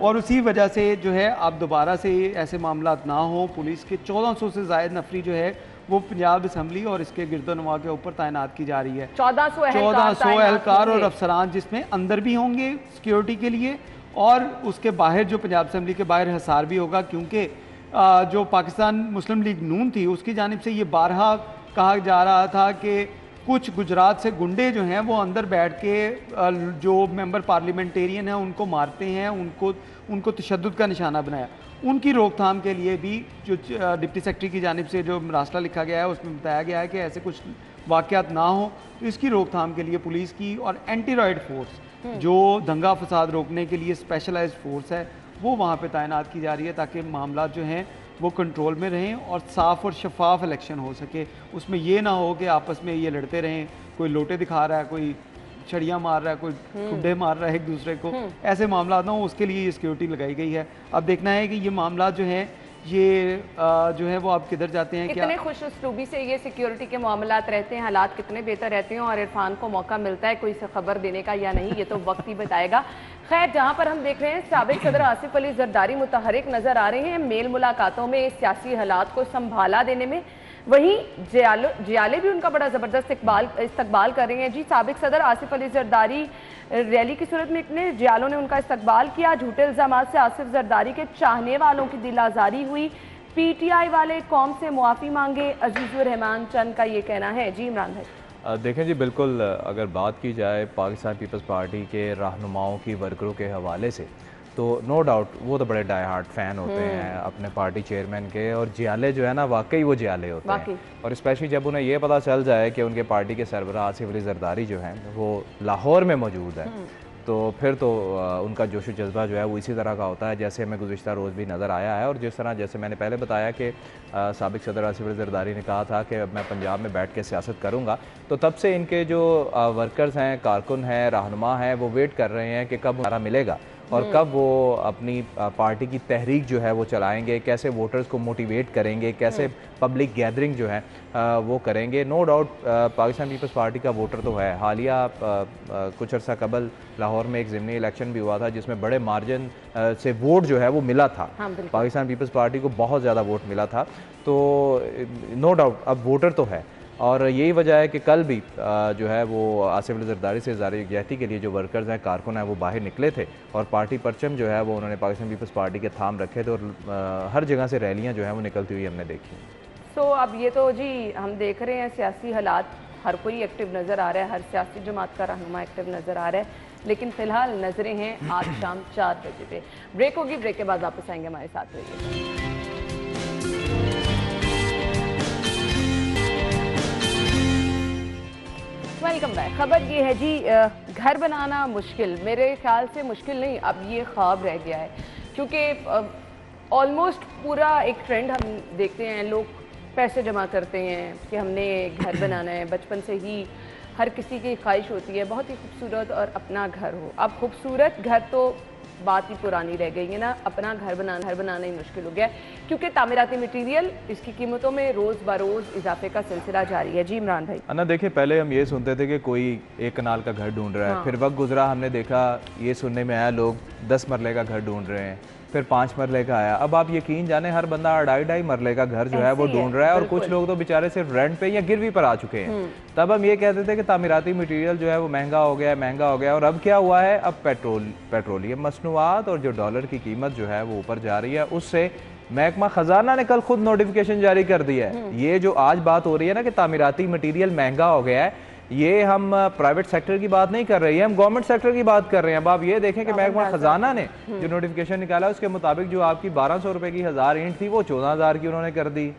और उसी वजह से जो है अब दोबारा से ऐसे मामला ना हो। पुलिस के 1400 से ज़ायद नफरी जो है वो पंजाब असम्बली और इसके गिरदोनवा के ऊपर तैनात की जा रही है। 1400 एहलकार और अफसरान, जिसमें अंदर भी होंगे सिक्योरिटी के लिए और उसके बाहर जो पंजाब असम्बली के बाहर हिसार भी होगा, क्योंकि जो पाकिस्तान मुस्लिम लीग नून थी उसकी जानिब से ये बारहा कहा जा रहा था कि कुछ गुजरात से गुंडे जो हैं वो अंदर बैठ के जो मेंबर पार्लियामेंटेरियन हैं उनको मारते हैं, उनको तशद्दुद का निशाना बनाया। उनकी रोकथाम के लिए भी जो डिप्टी सेक्रेटरी की जानिब से जो मरासला लिखा गया है उसमें बताया गया है कि ऐसे कुछ वाक़यात ना हो, तो इसकी रोकथाम के लिए पुलिस की और एंटी रॉयड फोर्स जो दंगा फसाद रोकने के लिए स्पेशलाइज्ड फोर्स है वो वहाँ पे तैनात की जा रही है, ताकि मामला जो हैं वो कंट्रोल में रहें और साफ़ और शफाफ इलेक्शन हो सके। उसमें ये ना हो कि आपस में ये लड़ते रहें, कोई लोटे दिखा रहा है, कोई छड़ियाँ मार रहा है, कोई खुड्डे मार रहा है एक दूसरे को, ऐसे मामला ना हो, उसके लिए ये सिक्योरिटी लगाई गई है। अब देखना है कि ये मामला जो है ये जो है वो आप किधर जाते हैं, कितने खुश उसलूबी से ये सिक्योरिटी के मामलात रहते हैं, हालात कितने बेहतर रहते हैं और इरफान को मौका मिलता है कोई खबर देने का या नहीं, ये तो वक्त ही बताएगा। खैर, जहां पर हम देख रहे हैं साबिक सदर आसिफ अली जरदारी मुतहरिक नजर आ रहे हैं मेल मुलाकातों में, सियासी हालात को संभाला देने में, वहीं जियाले भी उनका बड़ा ज़बरदस्त इस्तकबाल कर रहे हैं। जी, साबिक सदर आसिफ अली जरदारी रैली की सूरत में इतने जियालों ने उनका इस्तकबाल किया, झूठे इल्ज़ामात से आसिफ जरदारी के चाहने वालों की दिल आज़ारी हुई, PTI वाले कौम से मुआफ़ी मांगे, अजीज़ुर रहमान चंद का ये कहना है। जी इमरान भाई। देखें जी, बिल्कुल अगर बात की जाए पाकिस्तान पीपल्स पार्टी के रहनुमाओं की वर्करों के हवाले से, तो नो डाउट वो तो बड़े डाई हार्ट फ़ैन होते हैं अपने पार्टी चेयरमैन के, और जियाले जो है ना वाकई वो जियाले होते हैं। और स्पेशली जब उन्हें ये पता चल जाए कि उनके पार्टी के सरबराह आसिफ अली जरदारी जो हैं वो लाहौर में मौजूद है, तो फिर तो उनका जोश व जज्बा जो है वो इसी तरह का होता है जैसे हमें गुज़िश्ता रोज़ भी नज़र आया है। और जिस तरह जैसे मैंने पहले बताया कि साबिक सदर आसिफ अली जरदारी ने कहा था कि मैं पंजाब में बैठ के सियासत करूँगा, तो तब से इनके जो वर्कर्स हैं, कारकुन हैं, रहनुमा हैं, वो वेट कर रहे हैं कि कब हमारा मिलेगा और कब वो अपनी पार्टी की तहरीक जो है वो चलाएंगे, कैसे वोटर्स को मोटिवेट करेंगे, कैसे पब्लिक गैदरिंग जो है वो करेंगे। नो डाउट पाकिस्तान पीपल्स पार्टी का वोटर तो है। हालिया कुछ अर्सा कबल लाहौर में एक ज़िमनी इलेक्शन भी हुआ था जिसमें बड़े मार्जिन से वोट जो है वो मिला था। पाकिस्तान पीपल्स पार्टी को बहुत ज़्यादा वोट मिला था, तो नो डाउट अब वोटर तो है। और यही वजह है कि कल भी जो है वो आसिफ अली जरदारी से इज़हार यकजहती के लिए जो वर्कर्स हैं, कारकुन हैं, वो बाहर निकले थे और पार्टी परचम जो है वो उन्होंने पाकिस्तान पीपल्स पार्टी के थाम रखे थे और हर जगह से रैलियां जो हैं वो निकलती हुई हमने देखी। सो अब ये तो जी हम देख रहे हैं सियासी हालात, हर कोई एक्टिव नज़र आ रहा है, हर सियासी जमात का रहनुमा एक्टिव नज़र आ रहा है, लेकिन फ़िलहाल नज़रें हैं आज शाम 4 बजे पे। ब्रेक होगी, ब्रेक के बाद वापस आएंगे, हमारे साथ रहिए। Welcome back. खबर ये है जी, घर बनाना मुश्किल, मेरे ख्याल से मुश्किल नहीं, अब ये ख्वाब रह गया है, क्योंकि ऑलमोस्ट पूरा एक ट्रेंड हम देखते हैं, लोग पैसे जमा करते हैं कि हमने घर बनाना है। बचपन से ही हर किसी की ख्वाहिश होती है बहुत ही खूबसूरत और अपना घर हो। अब खूबसूरत घर तो बात ही पुरानी रह गई है ना, अपना घर बनाना ही मुश्किल हो गया है, क्योंकि तामीराती मटेरियल इसकी कीमतों में रोज़ बरोज़ इजाफे का सिलसिला जारी है। जी इमरान भाई। अन्ना देखिए, पहले हम ये सुनते थे कि कोई 1 कनाल का घर ढूंढ रहा है, फिर वक्त गुजरा, हमने देखा, ये सुनने में आया लोग 10 मरले का घर ढूंढ रहे हैं, फिर 5 मरले का आया। अब आप यकीन जाने हर बंदा 2.5 मरले का घर जो है वो ढूंढ रहा है, और कुछ लोग तो बेचारे सिर्फ रेंट पे या गिरवी पर आ चुके हैं। तब हम ये कहते थे कि तामीराती मटेरियल जो है वो महंगा हो गया, और अब क्या हुआ है, अब पेट्रोलियम मसनूआत और जो डॉलर की कीमत जो है वो ऊपर जा रही है, उससे महकमा खजाना ने कल खुद नोटिफिकेशन जारी कर दिया है। ये जो आज बात हो रही है ना कि तामीराती मटेरियल महंगा हो गया है, ये हम प्राइवेट सेक्टर की बात नहीं कर रहे हैं, हम गवर्नमेंट सेक्टर की बात कर रहे हैं। अब आप ये देखें कि महकमा खजाना ने जो नोटिफिकेशन निकाला उसके मुताबिक जो आपकी 1200 रुपए की 1000 ईंट थी वो 14,000 की उन्होंने कर दी,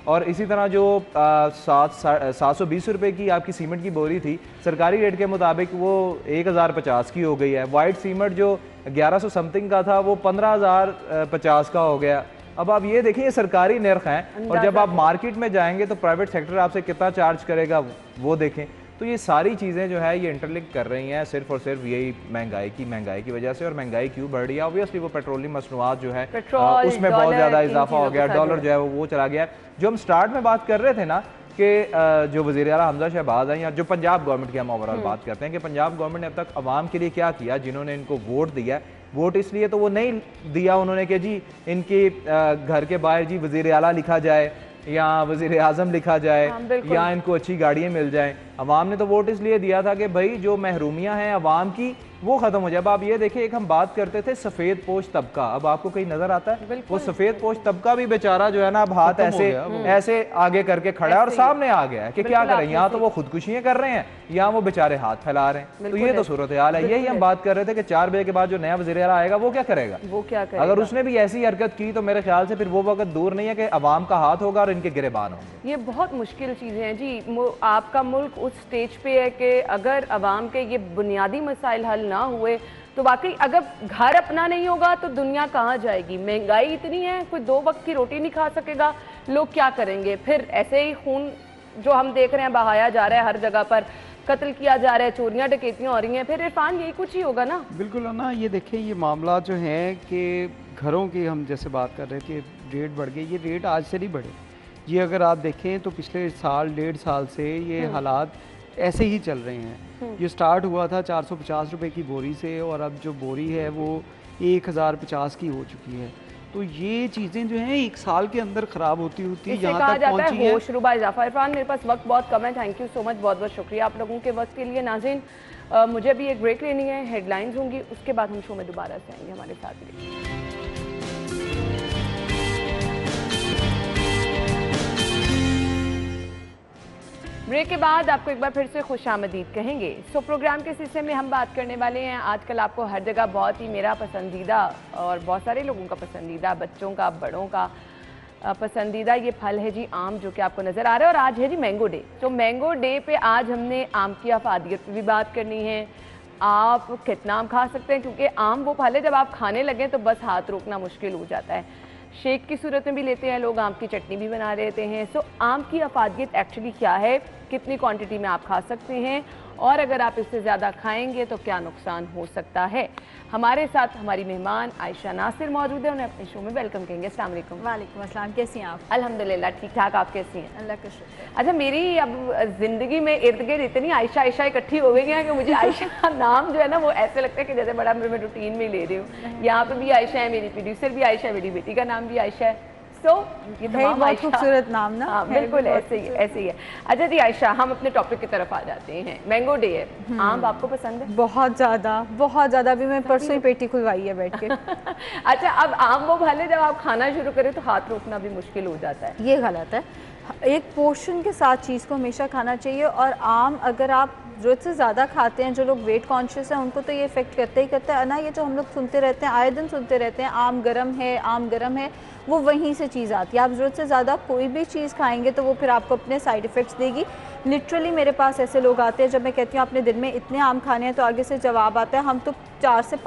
और इसी तरह जो 720 रुपए की आपकी सीमेंट की बोरी थी सरकारी रेट के मुताबिक वो 1050 की हो गई है। वाइट सीमेंट जो 1100 समथिंग का था वो 15,050 का हो गया। अब आप ये देखिए, ये सरकारी निर्ख हैं, और जब आप मार्केट में जाएंगे तो प्राइवेट सेक्टर आपसे कितना चार्ज करेगा वो देखें। तो ये सारी चीज़ें जो है ये इंटरलिंक कर रही हैं सिर्फ और सिर्फ यही महंगाई की वजह से। और महंगाई क्यों बढ़ रही है? ऑब्वियसली वो पेट्रोलियम मसनूआत जो है उसमें बहुत ज़्यादा इजाफा हो गया, डॉलर जो है वो चला गया। जो हम स्टार्ट में बात कर रहे थे ना कि जो वज़ीर आला हमजा शहबाज हैं, या जो पंजाब गवर्नमेंट की हम ओवरऑल बात करते हैं कि पंजाब गवर्नमेंट ने अब तक आवाम के लिए क्या किया, जिन्होंने इनको वोट दिया, वोट इसलिए तो वो नहीं दिया उन्होंने कि जी इनके घर के बाहर जी वज़ीर आला लिखा जाए या वज़ीर आज़म लिखा जाए, या इनको अच्छी गाड़ियाँ मिल जाएं। अवाम ने तो वोट इसलिए दिया था कि भाई जो महरूमियाँ हैं अवाम की वो ख़त्म हो जाए। अब आप ये देखिए, एक हम बात करते थे सफ़ेद पोश तबका, अब आपको कहीं नज़र आता है? वो सफ़ेद पोश तबका भी बेचारा जो है ना, अब हाथ ऐसे आगे करके खड़ा है और सामने आ गया है कि क्या करें, यहाँ तो वो खुदकुशियाँ कर रहे हैं, यहाँ वो बेचारे हाथ फैला रहे हैं। तो ये तो सूरत हाल है। यही हम बात कर रहे थे कि 4 बजे के बाद जो नया वज़ीर आला आएगा वो क्या करेगा, अगर उसने भी ऐसी हरकत की तो मेरे ख्याल से फिर वो वक्त दूर नहीं है कि अवाम का हाथ होगा और इनके गिरेबान होंगे। ये बहुत मुश्किल चीज़ें हैं जी। आपका मुल्क उस स्टेज पे है कि अगर अवाम के ये बुनियादी मसाइल हल ना हुए तो वाकई अगर घर अपना नहीं होगा तो दुनिया कहाँ जाएगी। महंगाई इतनी है, कोई 2 वक्त की रोटी नहीं खा सकेगा, लोग क्या करेंगे? फिर ऐसे ही खून जो हम देख रहे हैं बहाया जा रहा है, हर जगह पर कत्ल किया जा रहा है, चोरियां डकैतियां हो रही हैं, फिर इरफान यही कुछ ही होगा ना। बिल्कुल ना। ये देखिए, ये मामला जो है कि घरों की हम जैसे बात कर रहे थे, रेट बढ़ गए, ये रेट आज से नहीं बढ़े। ये अगर आप देखें तो पिछले साल 1.5 साल से ये हालात ऐसे ही चल रहे हैं। ये स्टार्ट हुआ था 450 रुपए की बोरी से, और अब जो बोरी है वो 1050 की हो चुकी है। तो ये चीज़ें जो हैं 1 साल के अंदर ख़राब होती यहाँ तक पहुँची हैं। होशरुबा इजाफा। इरफान, मेरे पास वक्त बहुत कम है, थैंक यू सो मच, बहुत बहुत शुक्रिया आप लोगों के वक्त के लिए। नाज़रीन, मुझे अभी एक ब्रेक लेनी है, हेडलाइंस होंगी, उसके बाद हम शो में दोबारा से आएंगे, हमारे साथ रहिए। ब्रेक के बाद आपको एक बार फिर से खुशामदीद कहेंगे। सो प्रोग्राम के सिलसिले में हम बात करने वाले हैं आजकल आपको हर जगह बहुत ही मेरा पसंदीदा और बहुत सारे लोगों का पसंदीदा, बच्चों का, बड़ों का पसंदीदा ये फल है जी आम, जो कि आपको नज़र आ रहा है। और आज है जी मैंगो डे। तो मैंगो डे पे आज हमने आम की अफादियत पर भी बात करनी है। आप कितना आम खा सकते हैं, क्योंकि आम वो फल है जब आप खाने लगें तो बस हाथ रोकना मुश्किल हो जाता है। शेक की सूरत में भी लेते हैं लोग, आम की चटनी भी बना लेते हैं। सो आम की अफादियत एक्चुअली क्या है, कितनी क्वांटिटी में आप खा सकते हैं, और अगर आप इससे ज़्यादा खाएंगे तो क्या नुकसान हो सकता है। हमारे साथ हमारी मेहमान आयशा नासिर मौजूद है, उन्हें अपने शो में वेलकम कहेंगे। अस्सलाम वालेकुम। वालेकुम अस्सलाम, कैसी हैं आप? अल्हम्दुलिल्लाह ठीक ठाक, आप कैसी हैं? अल्लाह का शुक्र। अच्छा, मेरी अब जिंदगी में इर्द गिर्द इतनी आयशा आयशा इकट्ठी हो गई है कि मुझे आयशा नाम जो है ना वो ऐसे लगता है कि जैसे बड़ा मैं रूटीन में ले रही हूँ। यहाँ पे भी आयशा है, मेरी प्रोड्यूसर भी आयशा है, मेरी बेटी का नाम भी आयशा है। तो ये बहुत खूबसूरत नाम ना। हाँ बिल्कुल ऐसे ही है। अच्छा जी आयशा, हम अपने टॉपिक की तरफ आ जाते हैं। मैंगो डे है, आम आपको पसंद है? बहुत ज़्यादा। अभी मैं परसों ही पेटी खुलवाई है बैठ के। अच्छा, अब आम वो भले जब आप खाना शुरू करें तो हाथ रोकना भी मुश्किल हो जाता है। ये गलत है। एक पोर्शन के साथ चीज़ को हमेशा खाना चाहिए। और आम अगर आप ज़रूरत से ज़्यादा खाते हैं, जो लोग वेट कॉन्शियस हैं उनको तो ये इफ़ेक्ट करता ही करता है ना। ये जो हम लोग सुनते रहते हैं, आए दिन सुनते रहते हैं आम गर्म है, आम गर्म है, वो वहीं से चीज़ आती है। आप ज़रूरत से ज़्यादा कोई भी चीज़ खाएंगे तो वो फिर आपको अपने साइड इफ़ेक्ट्स देगी। लिटरली मेरे पास ऐसे लोग आते हैं, जब मैं कहती हूँ आपने दिन में इतने आम खाने हैं, तो आगे से जवाब आता है हम तो 4 से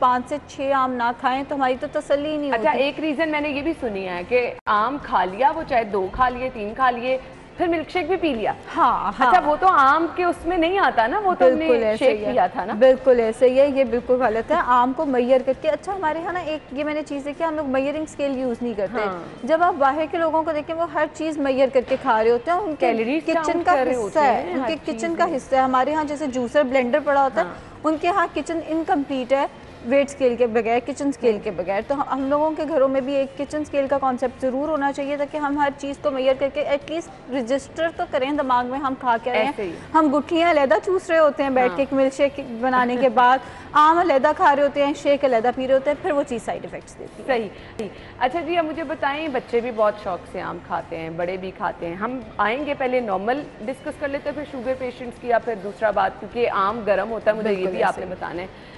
5 से 6 आम ना खाएं तो हमारी तो तसल्ली ही नहीं होती। अच्छा, एक रीज़न मैंने ये भी सुनी है कि आम खा लिया, वो चाहे 2 खा लिए 3 खा लिए, फिर मिल्क शेक भी पी लिया। हाँ हाँ। अच्छा, वो तो आम के उसमें नहीं आता ना, वो तो हमने शेक किया था ना। बिल्कुल ऐसे ही है, ये बिल्कुल गलत है। आम को मैयर करके, अच्छा हमारे यहाँ ना एक ये मैंने चीज़ देखी, हम लोग मैयरिंग स्केल यूज़ नहीं करते। हाँ। जब आप बाहर के लोगों को देखें वो हर चीज़ मैयर करके खा रहे होते हैं, उनके किचन का हिस्सा है, उनके किचन का हिस्सा है। हमारे यहाँ जैसे जूसर ब्लेंडर पड़ा होता है, उनके यहाँ किचन इनकम्प्लीट है वेट स्केल के बगैर, किचन स्केल के बगैर। तो हम लोगों के घरों में भी एक किचन स्केल का कॉन्सेप्ट ज़रूर होना चाहिए, ताकि हम हर चीज़ को मेजर करके एटलीस्ट रजिस्टर तो करें दिमाग में हम खा के रहे हैं। हम गुठलियाँ अलहदा चूस रहे होते हैं बैठ के मिल्क शेक बनाने के बाद, आम अलहदा खा रहे होते हैं, शेक अलहदा पी रहे होते हैं, फिर वो चीज़ साइड इफेक्ट्स देती है। सही। अच्छा जी, अब मुझे बताएं, बच्चे भी बहुत शौक से आम खाते हैं, बड़े भी खाते हैं। हम आएंगे, पहले नॉर्मल डिस्कस कर लेते हैं, फिर शुगर पेशेंट्स की, या फिर दूसरा बात, क्योंकि आम गर्म होता है, मुझे ये भी आपने बताना है।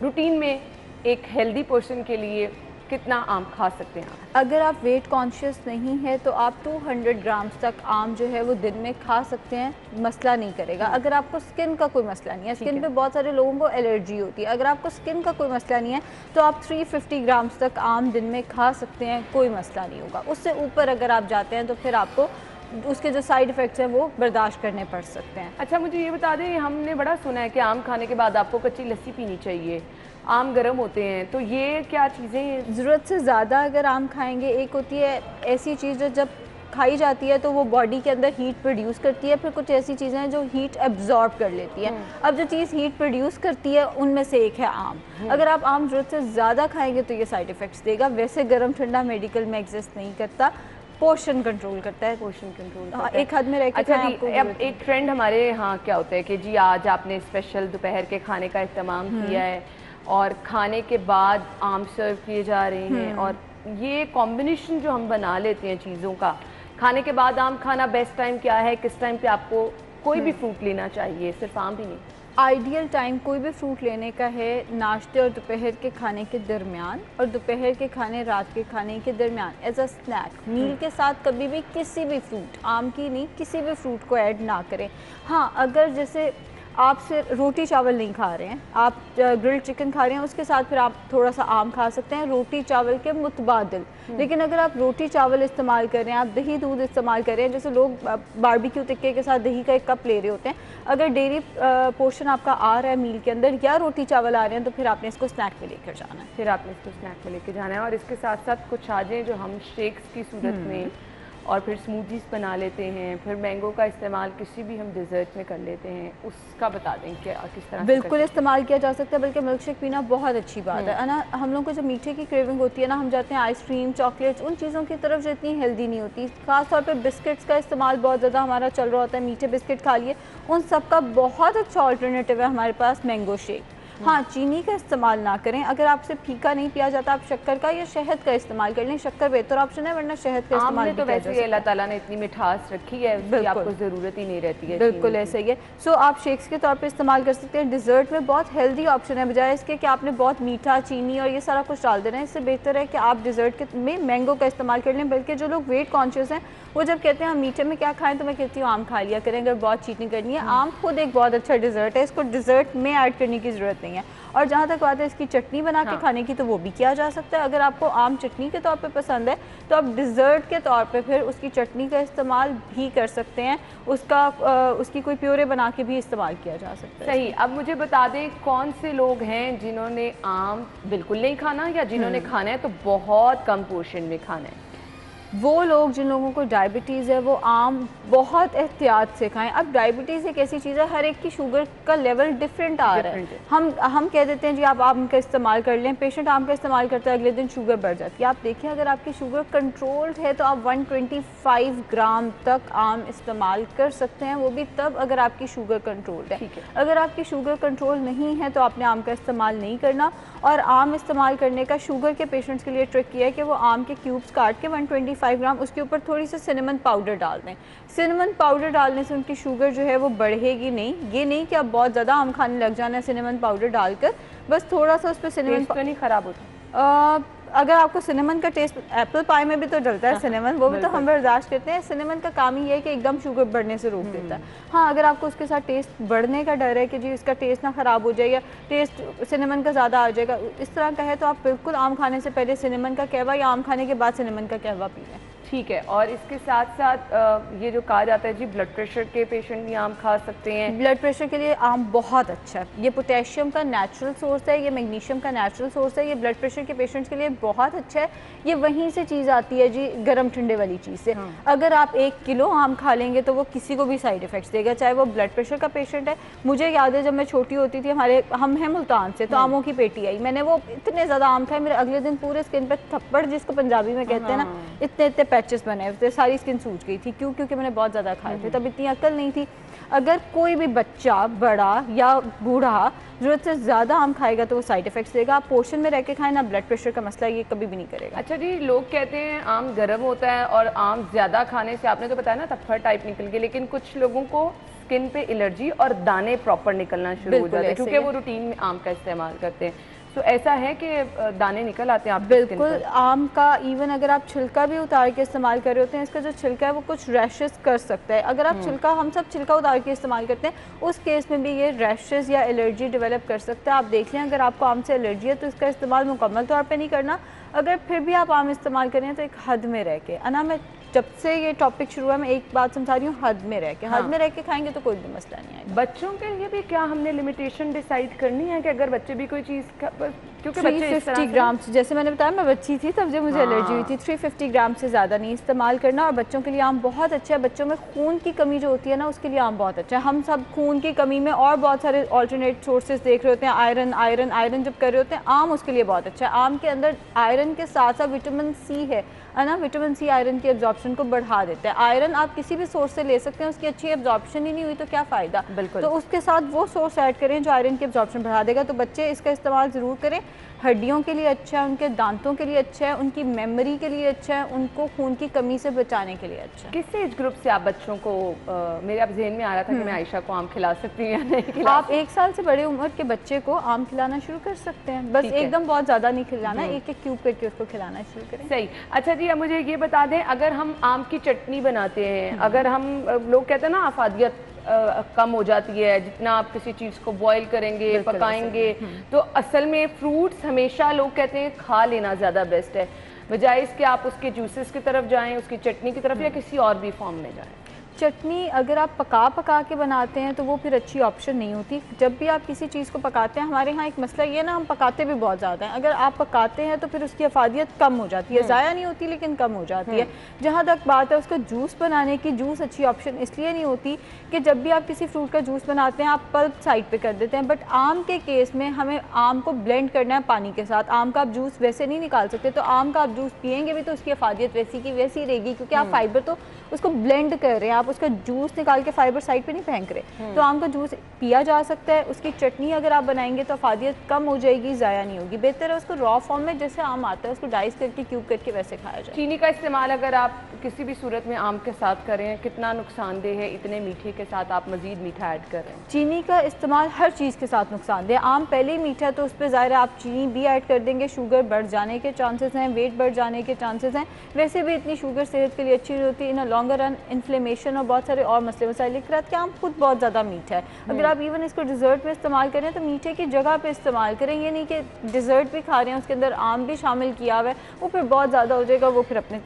रूटीन में एक हेल्दी पर्सन के लिए कितना आम खा सकते हैं आप? अगर आप वेट कॉन्शियस नहीं है तो आप 200 ग्राम्स तक आम जो है वो दिन में खा सकते हैं, मसला नहीं करेगा। अगर आपको स्किन का कोई मसला नहीं है, स्किन पे बहुत सारे लोगों को एलर्जी होती है, अगर आपको स्किन का कोई मसला नहीं है तो आप 350 ग्राम्स तक आम दिन में खा सकते हैं, कोई मसला नहीं होगा। उससे ऊपर अगर आप जाते हैं तो फिर आपको उसके जो साइड इफ़ेक्ट्स हैं वो बर्दाश्त करने पड़ सकते हैं। अच्छा, मुझे ये बता दें, हमने बड़ा सुना है कि आम खाने के बाद आपको कच्ची लस्सी पीनी चाहिए, आम गर्म होते हैं, तो ये क्या चीज़ें? ज़रूरत से ज़्यादा अगर आम खाएंगे, एक होती है ऐसी चीज़ जो जब खाई जाती है तो वो बॉडी के अंदर हीट प्रोड्यूस करती है, फिर कुछ ऐसी चीज़ें हैं जो हीट एब्जॉर्ब कर लेती है। अब जो चीज़ हीट प्रोड्यूस करती है उनमें से एक है आम। अगर आप आम ज़रूरत से ज़्यादा खाएंगे तो ये साइड इफ़ेक्ट्स देगा। वैसे गर्म ठंडा मेडिकल में एग्जिस्ट नहीं करता, पोर्शन कंट्रोल करता है, पोर्शन कंट्रोल एक हद में रह के। अच्छा जी, अब एक ट्रेंड हमारे यहाँ क्या होता है कि जी आज आपने स्पेशल दोपहर के खाने का इत्तेमाम किया है और खाने के बाद आम सर्व किए जा रहे हैं, और ये कॉम्बिनेशन जो हम बना लेते हैं चीज़ों का, खाने के बाद आम खाना बेस्ट टाइम क्या है, किस टाइम पे आपको कोई भी फ्रूट लेना चाहिए, सिर्फ आम भी नहीं? आइडियल टाइम कोई भी फ्रूट लेने का है नाश्ते और दोपहर के खाने के दरमियान, और दोपहर के खाने रात के खाने के दरमियान एज अ स्नैक। मील के साथ कभी भी किसी भी फ्रूट, आम की नहीं, किसी भी फ्रूट को ऐड ना करें। हाँ, अगर जैसे आप सिर्फ रोटी चावल नहीं खा रहे हैं, आप ग्रिल्ड चिकन खा रहे हैं, उसके साथ फिर आप थोड़ा सा आम खा सकते हैं, रोटी चावल के मुतबादिल। लेकिन अगर आप रोटी चावल इस्तेमाल कर रहे हैं, आप दही दूध इस्तेमाल कर रहे हैं, जैसे लोग बारबेक्यू टिक्के के साथ दही का एक कप ले रहे होते हैं, अगर डेयरी पोर्शन आपका आ रहा है मील के अंदर या रोटी चावल आ रहे हैं, तो फिर आपने इसको स्नैक में लेकर जाना है। फिर आपने इसको स्नैक में लेकर जाना है। और इसके साथ साथ कुछ आजें जो हम शेक्स की सूरत में और फिर स्मूदीज़ बना लेते हैं, फिर मैंगो का इस्तेमाल किसी भी हम डिज़र्ट में कर लेते हैं, उसका बता दें कि किस तरह? बिल्कुल इस्तेमाल किया जा सकता है, बल्कि मिल्क शेक पीना बहुत अच्छी बात है ना। हम लोग को जब मीठे की क्रेविंग होती है ना, हम जाते हैं आइसक्रीम, चॉकलेट्स, उन चीज़ों की तरफ जो इतनी हेल्दी नहीं होती। खास तौर पे बिस्किट्स का इस्तेमाल बहुत ज़्यादा हमारा चल रहा होता है, मीठे बिस्किट खा लिए, उन सब का बहुत अच्छा ऑल्टरनेटिव है हमारे पास मैंगो शेक। हाँ, चीनी का इस्तेमाल ना करें। अगर आपसे फीका नहीं पिया जाता, आप शक्कर का या शहद का इस्तेमाल कर लें, शक्कर बेहतर ऑप्शन है, वरना शहद का इस्तेमाल तो वैसे अल्लाह ताला ने इतनी मिठास रखी है, आपको ज़रूरत ही नहीं रहती है। बिल्कुल ऐसे ही है। सो आप शेक्स के तौर पे इस्तेमाल कर सकते हैं। डिज़र्ट में बहुत हेल्दी ऑप्शन है, बजाय इसके कि आपने बहुत मीठा, चीनी और ये सारा कुछ डाल देना है। इससे बेहतर है कि आप डिज़र्ट में मैंगो का इस्तेमाल कर लें। बल्कि जो लोग वेट कॉन्शियस हैं वो जब कहते हैं हम मीठे में क्या खाएं, तो मैं कहती हूँ आम खा लिया करें, अगर बहुत चीटिंग करनी है। आम खुद एक बहुत अच्छा डिज़र्ट है, इसको डिज़र्ट में ऐड करने की ज़रूरत नहीं है। और जहाँ तक बात है इसकी चटनी बना के खाने की, तो वो भी किया जा सकता है। अगर आपको आम चटनी के तौर पे पसंद है तो आप डिज़र्ट के तौर पे फिर उसकी चटनी का इस्तेमाल भी कर सकते हैं, उसकी कोई प्योरे बना के भी इस्तेमाल किया जा सकता है। सही। अब मुझे बता दें, कौन से लोग हैं जिन्होंने आम बिल्कुल नहीं खाना, या जिन्होंने खाना है तो बहुत कम पोर्शन में खाना है? वो लोग जिन लोगों को डायबिटीज़ है वो आम बहुत एहतियात से खाएं। अब डायबिटीज़ एक ऐसी चीज़ है, हर एक की शुगर का लेवल डिफरेंट आ रहा है। हम कह देते हैं जी आप आम का इस्तेमाल कर लें, पेशेंट आम का इस्तेमाल करता है, अगले दिन शुगर बढ़ जाती है। आप देखिए, अगर आपकी शुगर कंट्रोल्ड है तो आप 125 ग्राम तक आम इस्तेमाल कर सकते हैं, वो भी तब अगर आपकी शुगर कंट्रोल्ड है। अगर आपकी शुगर कंट्रोल नहीं है तो आपने आम का इस्तेमाल नहीं करना। और आम इस्तेमाल करने का शुगर के पेशेंट्स के लिए ट्रिक किया है कि वो आम के क्यूब्स काट के 125 ग्राम, उसके ऊपर थोड़ी सी सिनेमन पाउडर डाल दें। सिनेमन पाउडर डालने से उनकी शुगर जो है वो बढ़ेगी नहीं। ये नहीं कि आप बहुत ज़्यादा आम खाने लग जाना है सिनेमन पाउडर डालकर, बस थोड़ा सा उस पर सिनेमन तो नहीं ख़राब होता। अगर आपको सिनेमन का टेस्ट, एप्पल पाई में भी तो डलता है सिनेमन, वो भी तो हम बर्दाश्त करते हैं। सिनेमन का काम ही है कि एकदम शुगर बढ़ने से रोक देता है। हाँ, अगर आपको उसके साथ टेस्ट बढ़ने का डर है कि जी इसका टेस्ट ना ख़राब हो जाए या टेस्ट सिनेमन का ज़्यादा आ जाएगा, इस तरह का है, तो आप बिल्कुल आम खाने से पहले सिनेमन का कहवा या आम खाने के बाद सिनेमन का कहवा पी लें। ठीक है। और इसके साथ साथ ये जो कहा जाता है जी ब्लड प्रेशर के पेशेंट भी आम खा सकते हैं। ब्लड प्रेशर के लिए आम बहुत अच्छा है, ये पोटेशियम का नेचुरल सोर्स है, ये मैग्नीशियम का नेचुरल सोर्स है, ये ब्लड प्रेशर के पेशेंट्स के लिए बहुत अच्छा है। ये वहीं से चीज़ आती है जी, गर्म ठंडे वाली चीज़ से। अगर आप 1 किलो आम खा लेंगे तो वो किसी को भी साइड इफेक्ट्स देगा, चाहे वो ब्लड प्रेशर का पेशेंट है। मुझे याद है जब मैं छोटी होती थी, हम हैं मुल्तान से, तो आमों की पेटी आई, मैंने वो इतने ज़्यादा आम खाए, मेरे अगले दिन पूरे स्किन पर थप्पड़, जिसको पंजाबी में कहते हैं ना, इतने इतने पैचेस बने हुए थे, सारी स्किन सूज गई थी। क्यों? क्योंकि मैंने बहुत ज़्यादा खाए थे, तब इतनी अकल नहीं थी। अगर कोई भी बच्चा, बड़ा या बूढ़ा ज़रूरत से ज़्यादा आम खाएगा तो वो साइड इफेक्ट्स देगा। आप पोर्शन में रह के खाएं ना, ब्लड प्रेशर का मसला ये कभी भी नहीं करेगा। अच्छा जी, लोग कहते हैं आम गर्म होता है और आम ज़्यादा खाने से, आपने तो बताया ना थप्पड़ टाइप निकल गए, लेकिन कुछ लोगों को स्किन पे एलर्जी और दाने प्रॉपर निकलना शुरू हो जाते हैं क्योंकि वो रूटीन में आम का इस्तेमाल करते हैं। तो ऐसा है कि दाने निकल आते हैं आप? बिल्कुल, आम का इवन अगर आप छिलका भी उतार के इस्तेमाल कर रहे होते हैं, इसका जो छिलका है वो कुछ रैशेस कर सकता है। अगर आप छिलका, हम सब छिलका उतार के इस्तेमाल करते हैं, उस केस में भी ये रैशेस या एलर्जी डेवलप कर सकता है। आप देख लें, अगर आपको आम से एलर्जी है तो इसका इस्तेमाल मुकम्मल तौर पे नहीं करना। अगर फिर भी आप आम इस्तेमाल करें तो एक हद में रह के, अना मैं जब से ये टॉपिक शुरू हुआ मैं एक बात समझा रही हूँ, हद में रह के, हद में रह के खाएंगे तो कोई भी मसला नहीं आएगा। बच्चों के लिए भी क्या हमने लिमिटेशन डिसाइड करनी है कि अगर बच्चे भी कोई चीज़, क्योंकि बच्चे 350 ग्राम, जैसे मैंने बताया मैं बच्ची थी तब जब मुझे एलर्जी हुई थी, 350 ग्राम से ज़्यादा नहीं इस्तेमाल करना। और बच्चों के लिए आम बहुत अच्छा है, बच्चों में खून की कमी जो होती है ना, उसके लिए आम बहुत अच्छा है। हम सब खून की कमी में और बहुत सारे ऑल्टरनेट सोर्सेज देख रहे होते हैं, आयरन आयरन आयरन जब कर रहे होते हैं, आम उसके लिए बहुत अच्छा है। आम के अंदर आयरन के साथ साथ विटामिन सी है ना, विटामिन सी आयरन की एब्जॉर्प्शन को बढ़ा देता है। आयरन आप किसी भी सोर्स से ले सकते हैं, उसकी अच्छी एब्जॉर्प्शन ही नहीं हुई तो क्या फ़ायदा। बिल्कुल, तो उसके साथ वो सोर्स ऐड करें जो आयरन की एब्जॉर्प्शन बढ़ा देगा। तो बच्चे इसका इस्तेमाल ज़रूर करें, हड्डियों के लिए अच्छा है, उनके दांतों के लिए अच्छा है, उनकी मेमोरी के लिए अच्छा है, उनको खून की कमी से बचाने के लिए अच्छा है। किस एज ग्रुप से आप बच्चों को, मेरे अब जहन में आ रहा था कि मैं आयशा को आम खिला सकती हूँ या नहीं खिला? आप 1 साल से बड़े उम्र के बच्चे को आम खिलाना शुरू कर सकते हैं, बस एकदम बहुत ज़्यादा नहीं खिलाना, एक एक क्यूब करके उसको खिलाना शुरू करें। सही। अच्छा जी, अब मुझे ये बता दें, अगर हम आम की चटनी बनाते हैं, अगर हम, लोग कहते हैं ना अफादियत कम हो जाती है, जितना आप किसी चीज़ को बॉईल करेंगे, पकाएंगे, तो असल में फ्रूट्स हमेशा लोग कहते हैं खा लेना ज़्यादा बेस्ट है, बजाय इसके आप उसके जूसेस की तरफ जाएं, उसकी चटनी की तरफ, या किसी और भी फॉर्म में जाएं। चटनी अगर आप पका के बनाते हैं तो वो फिर अच्छी ऑप्शन नहीं होती। जब भी आप किसी चीज़ को पकाते हैं, हमारे यहाँ एक मसला ये ना, हम पकाते भी बहुत ज़्यादा हैं। अगर आप पकाते हैं तो फिर उसकी अफादियत कम हो जाती है, ज़ाया नहीं होती लेकिन कम हो जाती है। जहाँ तक बात है उसका जूस बनाने की, जूस अच्छी ऑप्शन इसलिए नहीं होती कि जब भी आप किसी फ्रूट का जूस बनाते हैं आप पल्प साइड पर कर देते हैं, बट आम के केस में हमें आम को ब्लेंड करना है पानी के साथ। आम का आप जूस वैसे नहीं निकाल सकते, तो आम का आप जूस पियेंगे भी तो उसकी अफादियत वैसी की वैसी रहेगी, क्योंकि आप फाइबर तो उसको ब्लेंड कर रहे हैं, आप उसका जूस निकाल के फाइबर साइड पे नहीं फेंक रहे। तो आम का जूस पिया जा सकता है। उसकी चटनी अगर आप बनाएंगे तो अफादियत कम हो जाएगी, ज़ाया नहीं होगी। बेहतर है उसको रॉ फॉर्म में जैसे आम आता है उसको डाइस करके क्यूब करके वैसे खाया जाए। चीनी का इस्तेमाल अगर आप किसी भी सूरत में आम के साथ करें, कितना नुकसानदेह है? इतने मीठे के साथ आप मजीद मीठा ऐड कर रहे हैं। चीनी का इस्तेमाल हर चीज़ के साथ नुकसानदेह। आम पहले ही मीठा है तो उस पर ज़ाहिर है आप चीनी भी ऐड कर देंगे, शुगर बढ़ जाने के चांसेस हैं, वेट बढ़ जाने के चांसेस हैं। वैसे भी इतनी शुगर सेहत के लिए अच्छी नहीं होती, इन अ लॉन्गर रन इन्फ्लेमेशन और बहुत सारे और मसले मसाइल लिख रहा है कि आम खुद बहुत ज़्यादा मीठा है। अगर आप इवन इसको डिज़र्ट में इस्तेमाल करें तो मीठे की जगह पे इस्तेमाल करें, ये नहीं कि डिज़र्ट भी खा रहे हैं उसके अंदर आम भी शामिल किया हुआ है, वो फिर बहुत ज़्यादा हो जाएगा, वो फिर अपने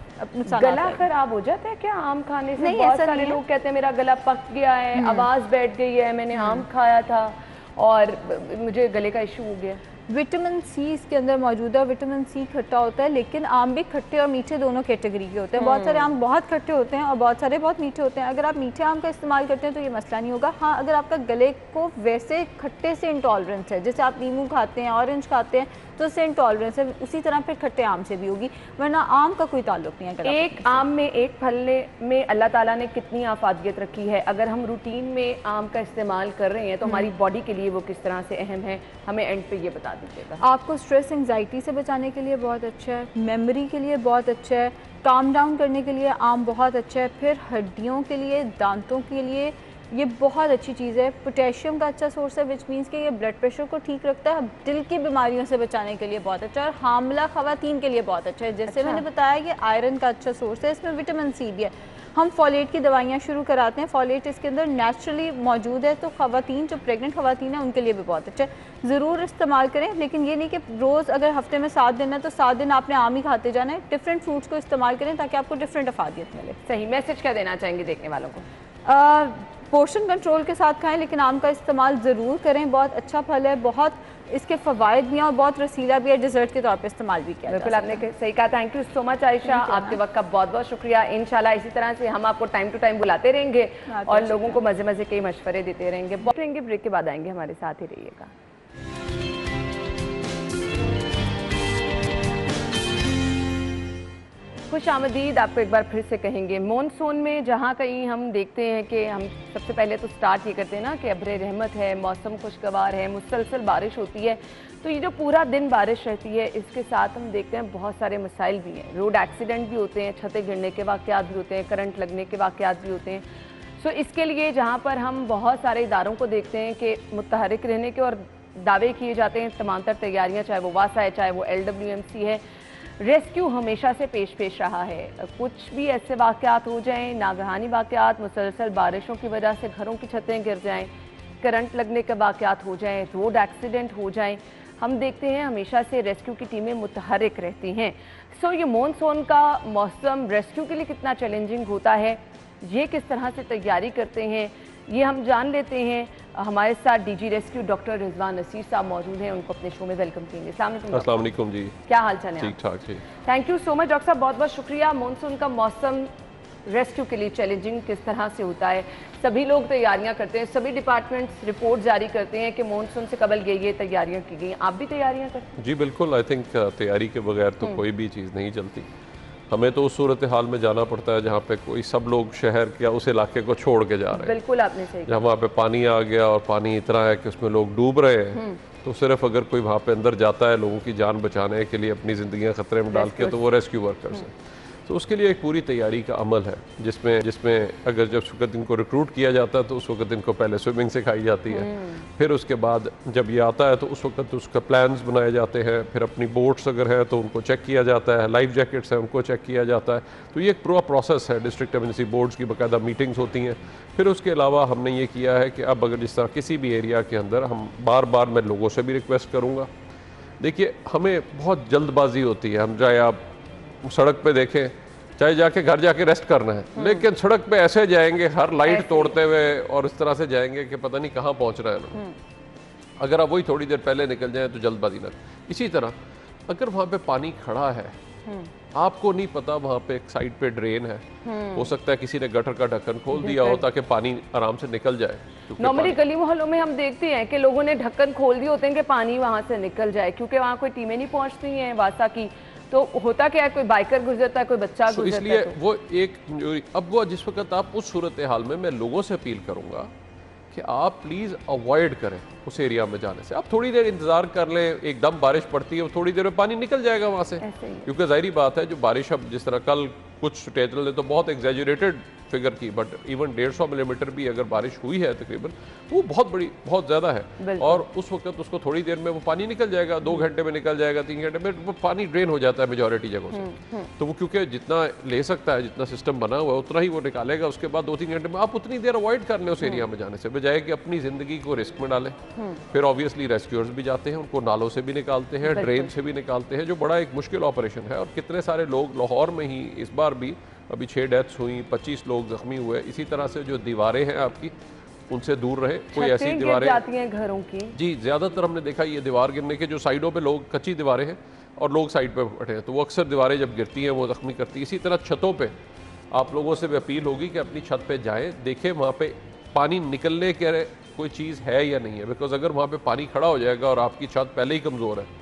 गला खराब हो जाता है क्या आम खाने से? नहीं, बहुत ऐसा सारे नहीं लोग कहते हैं मेरा गला पक गया है, आवाज़ बैठ गई है, मैंने आम खाया था और मुझे गले का इशू हो गया। विटामिन सी इसके अंदर मौजूद है। विटामिन सी खट्टा होता है, लेकिन आम भी खट्टे और मीठे दोनों कैटेगरी के होते हैं। बहुत सारे आम बहुत खट्टे होते हैं और बहुत सारे बहुत मीठे होते हैं। अगर आप मीठे आम का इस्तेमाल करते हैं तो ये मसला नहीं होगा। हाँ, अगर आपका गले को वैसे खट्टे से इंटॉलरेंस है, जैसे आप नींबू खाते हैं, ऑरेंज खाते हैं, तो उससे इंटॉलरेंस है, उसी तरह फिर खट्टे आम से भी होगी, वरना आम का कोई ताल्लुक नहीं है। एक आम में, एक फल में अल्लाह ताला ने कितनी आफादियत रखी है? अगर हम रूटीन में आम का इस्तेमाल कर रहे हैं तो हमारी बॉडी के लिए वो किस तरह से अहम है, हमें एंड पे ये बता दीजिएगा। आपको स्ट्रेस एंजाइटी से बचाने के लिए बहुत अच्छा है, मेमोरी के लिए बहुत अच्छा है, काम डाउन करने के लिए आम बहुत अच्छा है, फिर हड्डियों के लिए, दांतों के लिए ये बहुत अच्छी चीज़ है। पोटेशियम का अच्छा सोर्स है, विच मीन्स कि ये ब्लड प्रेशर को ठीक रखता है, दिल की बीमारियों से बचाने के लिए बहुत अच्छा है, और हामला ख़वातीन के लिए बहुत अच्छा है। जैसे मैंने बताया कि आयरन का अच्छा सोर्स है, इसमें विटामिन सी भी है। हम फॉलेट की दवाइयाँ शुरू कराते हैं। फॉलेट इसके अंदर नेचुरली मौजूद है, तो ख़वातीन जो प्रेग्नेंट ख़वातीन हैं उनके लिए भी बहुत अच्छा है, ज़रूर इस्तेमाल करें। लेकिन ये नहीं कि रोज़ अगर हफ्ते में 7 दिन है तो 7 दिन आपने आम ही खाते जाना है। डिफरेंट फ्रूट्स को इस्तेमाल करें ताकि आपको डिफरेंट अफादियत मिले। सही मैसेज क्या देना चाहेंगे देखने वालों को? पोर्शन कंट्रोल के साथ खाएं, लेकिन आम का इस्तेमाल ज़रूर करें। बहुत अच्छा फल है, बहुत इसके फ़वाइद भी हैं और बहुत रसीला भी है, डिज़र्ट के तौर पे इस्तेमाल भी किया। बिल्कुल आपने सही कहा। Thank you so much Ayesha, आपके वक्त का बहुत बहुत शुक्रिया। इंशाल्लाह इसी तरह से हम आपको टाइम टू टाइम बुलाते रहेंगे और लोगों को मज़े मज़े के मशवरे देते रहेंगे। ब्रेक के बाद आएंगे, हमारे साथ ही रहिएगा। खुश आमदीद आपको एक बार फिर से कहेंगे। मॉनसून में जहाँ कहीं हम देखते हैं कि हम सबसे पहले तो स्टार्ट ये करते हैं ना कि अब्र रहमत है, मौसम खुशगवार है, मुसलसल बारिश होती है, तो ये जो पूरा दिन बारिश रहती है इसके साथ हम देखते हैं बहुत सारे मसाइल भी हैं। रोड एक्सीडेंट भी होते हैं, छतें गिरने के वाक़यात भी होते हैं, करंट लगने के वाक़यात भी होते हैं। सो इसके लिए जहाँ पर हम बहुत सारे इदारों को देखते हैं कि मुतहरिक रहने के और दावे किए जाते हैं, तमाम तर तैयारियाँ, चाहे वो वासा है, चाहे वो LWMC है, रेस्क्यू हमेशा से पेश रहा है। कुछ भी ऐसे वाक़यात हो जाएं, नागहानी वाक़यात, मुसलसल बारिशों की वजह से घरों की छतें गिर जाएं, करंट लगने के वाक़यात हो जाएं, रोड एक्सीडेंट हो जाएं, हम देखते हैं हमेशा से रेस्क्यू की टीमें मुतहरिक रहती हैं। सो ये मॉनसून का मौसम रेस्क्यू के लिए कितना चैलेंजिंग होता है, ये किस तरह से तैयारी करते हैं, ये हम जान लेते हैं। हमारे साथ DG rescue doctor Rizwan Naseer साहब मौजूद हैं, उनको अपने शो में वेलकम करेंगे। अस्सलाम वालेकुम जी, क्या हाल चाल है? ठीक ठाक जी। Thank you so much doctor साहब, बहुत बहुत शुक्रिया। मॉनसून का मौसम रेस्क्यू के लिए चैलेंजिंग किस तरह से होता है? सभी लोग तैयारियां करते हैं, सभी डिपार्टमेंट्स रिपोर्ट जारी करते हैं कि मॉनसून से कबल ये तैयारियां की गई, आप भी तैयारियां करते हैं? जी बिल्कुल, आई थिंक तैयारी के बगैर तो कोई भी चीज़ नहीं चलती। हमें तो उस सूरत हाल में जाना पड़ता है जहाँ पे कोई सब लोग शहर या उस इलाके को छोड़ के जा रहे हैं। बिल्कुल आपने सही कहा। जहाँ वहाँ पे पानी आ गया और पानी इतना है कि उसमें लोग डूब रहे हैं, तो सिर्फ अगर कोई वहाँ पे अंदर जाता है लोगों की जान बचाने के लिए, अपनी ज़िंदगियाँ ख़तरे में डाल के, तो वो रेस्क्यू वर्कर्स हैं। तो उसके लिए एक पूरी तैयारी का अमल है, जिसमें अगर जब उस वक्त इनको रिक्रूट किया जाता है तो उस वक्त इनको पहले स्विमिंग सिखाई जाती है, फिर उसके बाद जब ये आता है तो उस वक्त उसका प्लान्स बनाए जाते हैं, फिर अपनी बोट्स अगर है तो उनको चेक किया जाता है, लाइफ जैकेट्स हैं उनको चेक किया जाता है। तो ये एक पूरा प्रोसेस है, डिस्ट्रिक्ट एमरजेंसी बोर्ड्स की बाकायदा मीटिंग्स होती हैं। फिर उसके अलावा हमने ये किया है कि अब अगर जिस तरह किसी भी एरिया के अंदर हम बार मैं लोगों से भी रिक्वेस्ट करूँगा, देखिए हमें बहुत जल्दबाजी होती है, हम चाहे आप सड़क पे देखें, चाहे जाके घर जाके रेस्ट करना है, लेकिन सड़क पे ऐसे जाएंगे हर लाइट तोड़ते हुए और इस तरह से जाएंगे कि पता नहीं कहाँ पहुँच रहा है लोग। अगर आप वही थोड़ी देर पहले निकल जाएं तो जल्दबाजी ना। इसी तरह अगर वहाँ पे पानी खड़ा है, आपको नहीं पता वहाँ पे एक साइड पे ड्रेन है, हो सकता है किसी ने गटर का ढक्कन खोल दिया हो ताकि पानी आराम से निकल जाए। नॉर्मली गली मोहल्लों में हम देखते हैं कि लोगों ने ढक्कन खोल दिए होते हैं कि पानी वहाँ से निकल जाए, क्योंकि वहाँ कोई टीमें नहीं पहुँचती हैं वासा की, तो होता क्या है, कोई बाइकर गुजरता है, कोई बच्चा गुजरता है, इसलिए वो एक अब वो जिस वक्त आप उस सूरत हाल में, मैं लोगों से अपील करूँगा कि आप प्लीज़ अवॉइड करें उस एरिया में जाने से। आप थोड़ी देर इंतज़ार कर लें, एकदम बारिश पड़ती है, थोड़ी देर में पानी निकल जाएगा वहाँ से, क्योंकि ज़ाहिरी बात है जो बारिश अब जिस तरह कल कुछ टेजल ने तो बहुत एग्जैजुरेटेड फिगर की, बट इवन 150 मिलीमीटर भी अगर बारिश हुई है तकरीबन, वो बहुत ज़्यादा है, और उस वक्त उसको थोड़ी देर में वो पानी निकल जाएगा, 2 घंटे में निकल जाएगा, 3 घंटे में वो पानी ड्रेन हो जाता है मेजॉरिटी जगहों से। तो वो क्योंकि जितना ले सकता है, जितना सिस्टम बना हुआ है उतना ही वो निकालेगा, उसके बाद 2-3 घंटे में आप उतनी देर अवॉइड कर लें उस एरिया में जाने से, बजाय कि अपनी ज़िंदगी को रिस्क में डालें। फिर ऑब्वियसली रेस्क्यूअर्स भी जाते हैं, उनको नालों से भी निकालते हैं, ड्रेन से भी निकालते हैं, जो बड़ा एक मुश्किल ऑपरेशन है। और कितने सारे लोग लाहौर में ही इस बार भी अभी 6 डेथ्स हुई, 25 लोग जख्मी हुए। इसी तरह से जो दीवारें हैं आपकी, उनसे दूर रहे, कोई ऐसी दीवारें जाती हैं घरों की। जी, ज़्यादातर हमने देखा ये दीवार गिरने के जो साइडों पे लोग, कच्ची दीवारें हैं और लोग साइड पे बैठे हैं, तो वो अक्सर दीवारें जब गिरती हैं वो जख्मी करती है। इसी तरह छतों पे आप लोगों से भी अपील होगी कि अपनी छत पे जाएं, देखें वहाँ पे पानी निकलने के कोई चीज़ है या नहीं है, बिकॉज अगर वहाँ पे पानी खड़ा हो जाएगा और आपकी छत पहले ही कमज़ोर है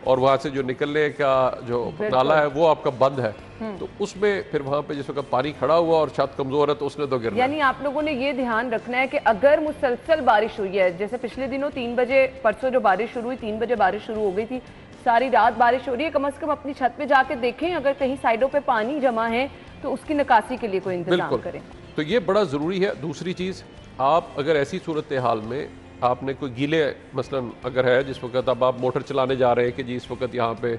और वहाँ से जो निकलने का जो नाला है वो आपका बंद है, तो उसमें फिर वहाँ पे जिस वक्त पानी खड़ा हुआ और छत कमज़ोर है तो उसने तो गिरना। यानी आप लोगों ने ये ध्यान रखना है कि अगर मुसलसल बारिश हुई है, जैसे पिछले दिनों 3 बजे, परसों जो बारिश शुरू हुई, 3 बजे बारिश शुरू हो गई थी, सारी रात बारिश हो रही है, कम से कम अपनी छत पे जाके देखें, अगर कहीं साइडों पे पानी जमा है तो उसकी निकासी के लिए कोई इंतजाम करें। तो ये बड़ा ज़रूरी है। दूसरी चीज़, आप अगर ऐसी सूरत हाल में आपने कोई गीले मसलन अगर है, जिस वक्त अब आप मोटर चलाने जा रहे हैं कि जी इस वक्त यहाँ पे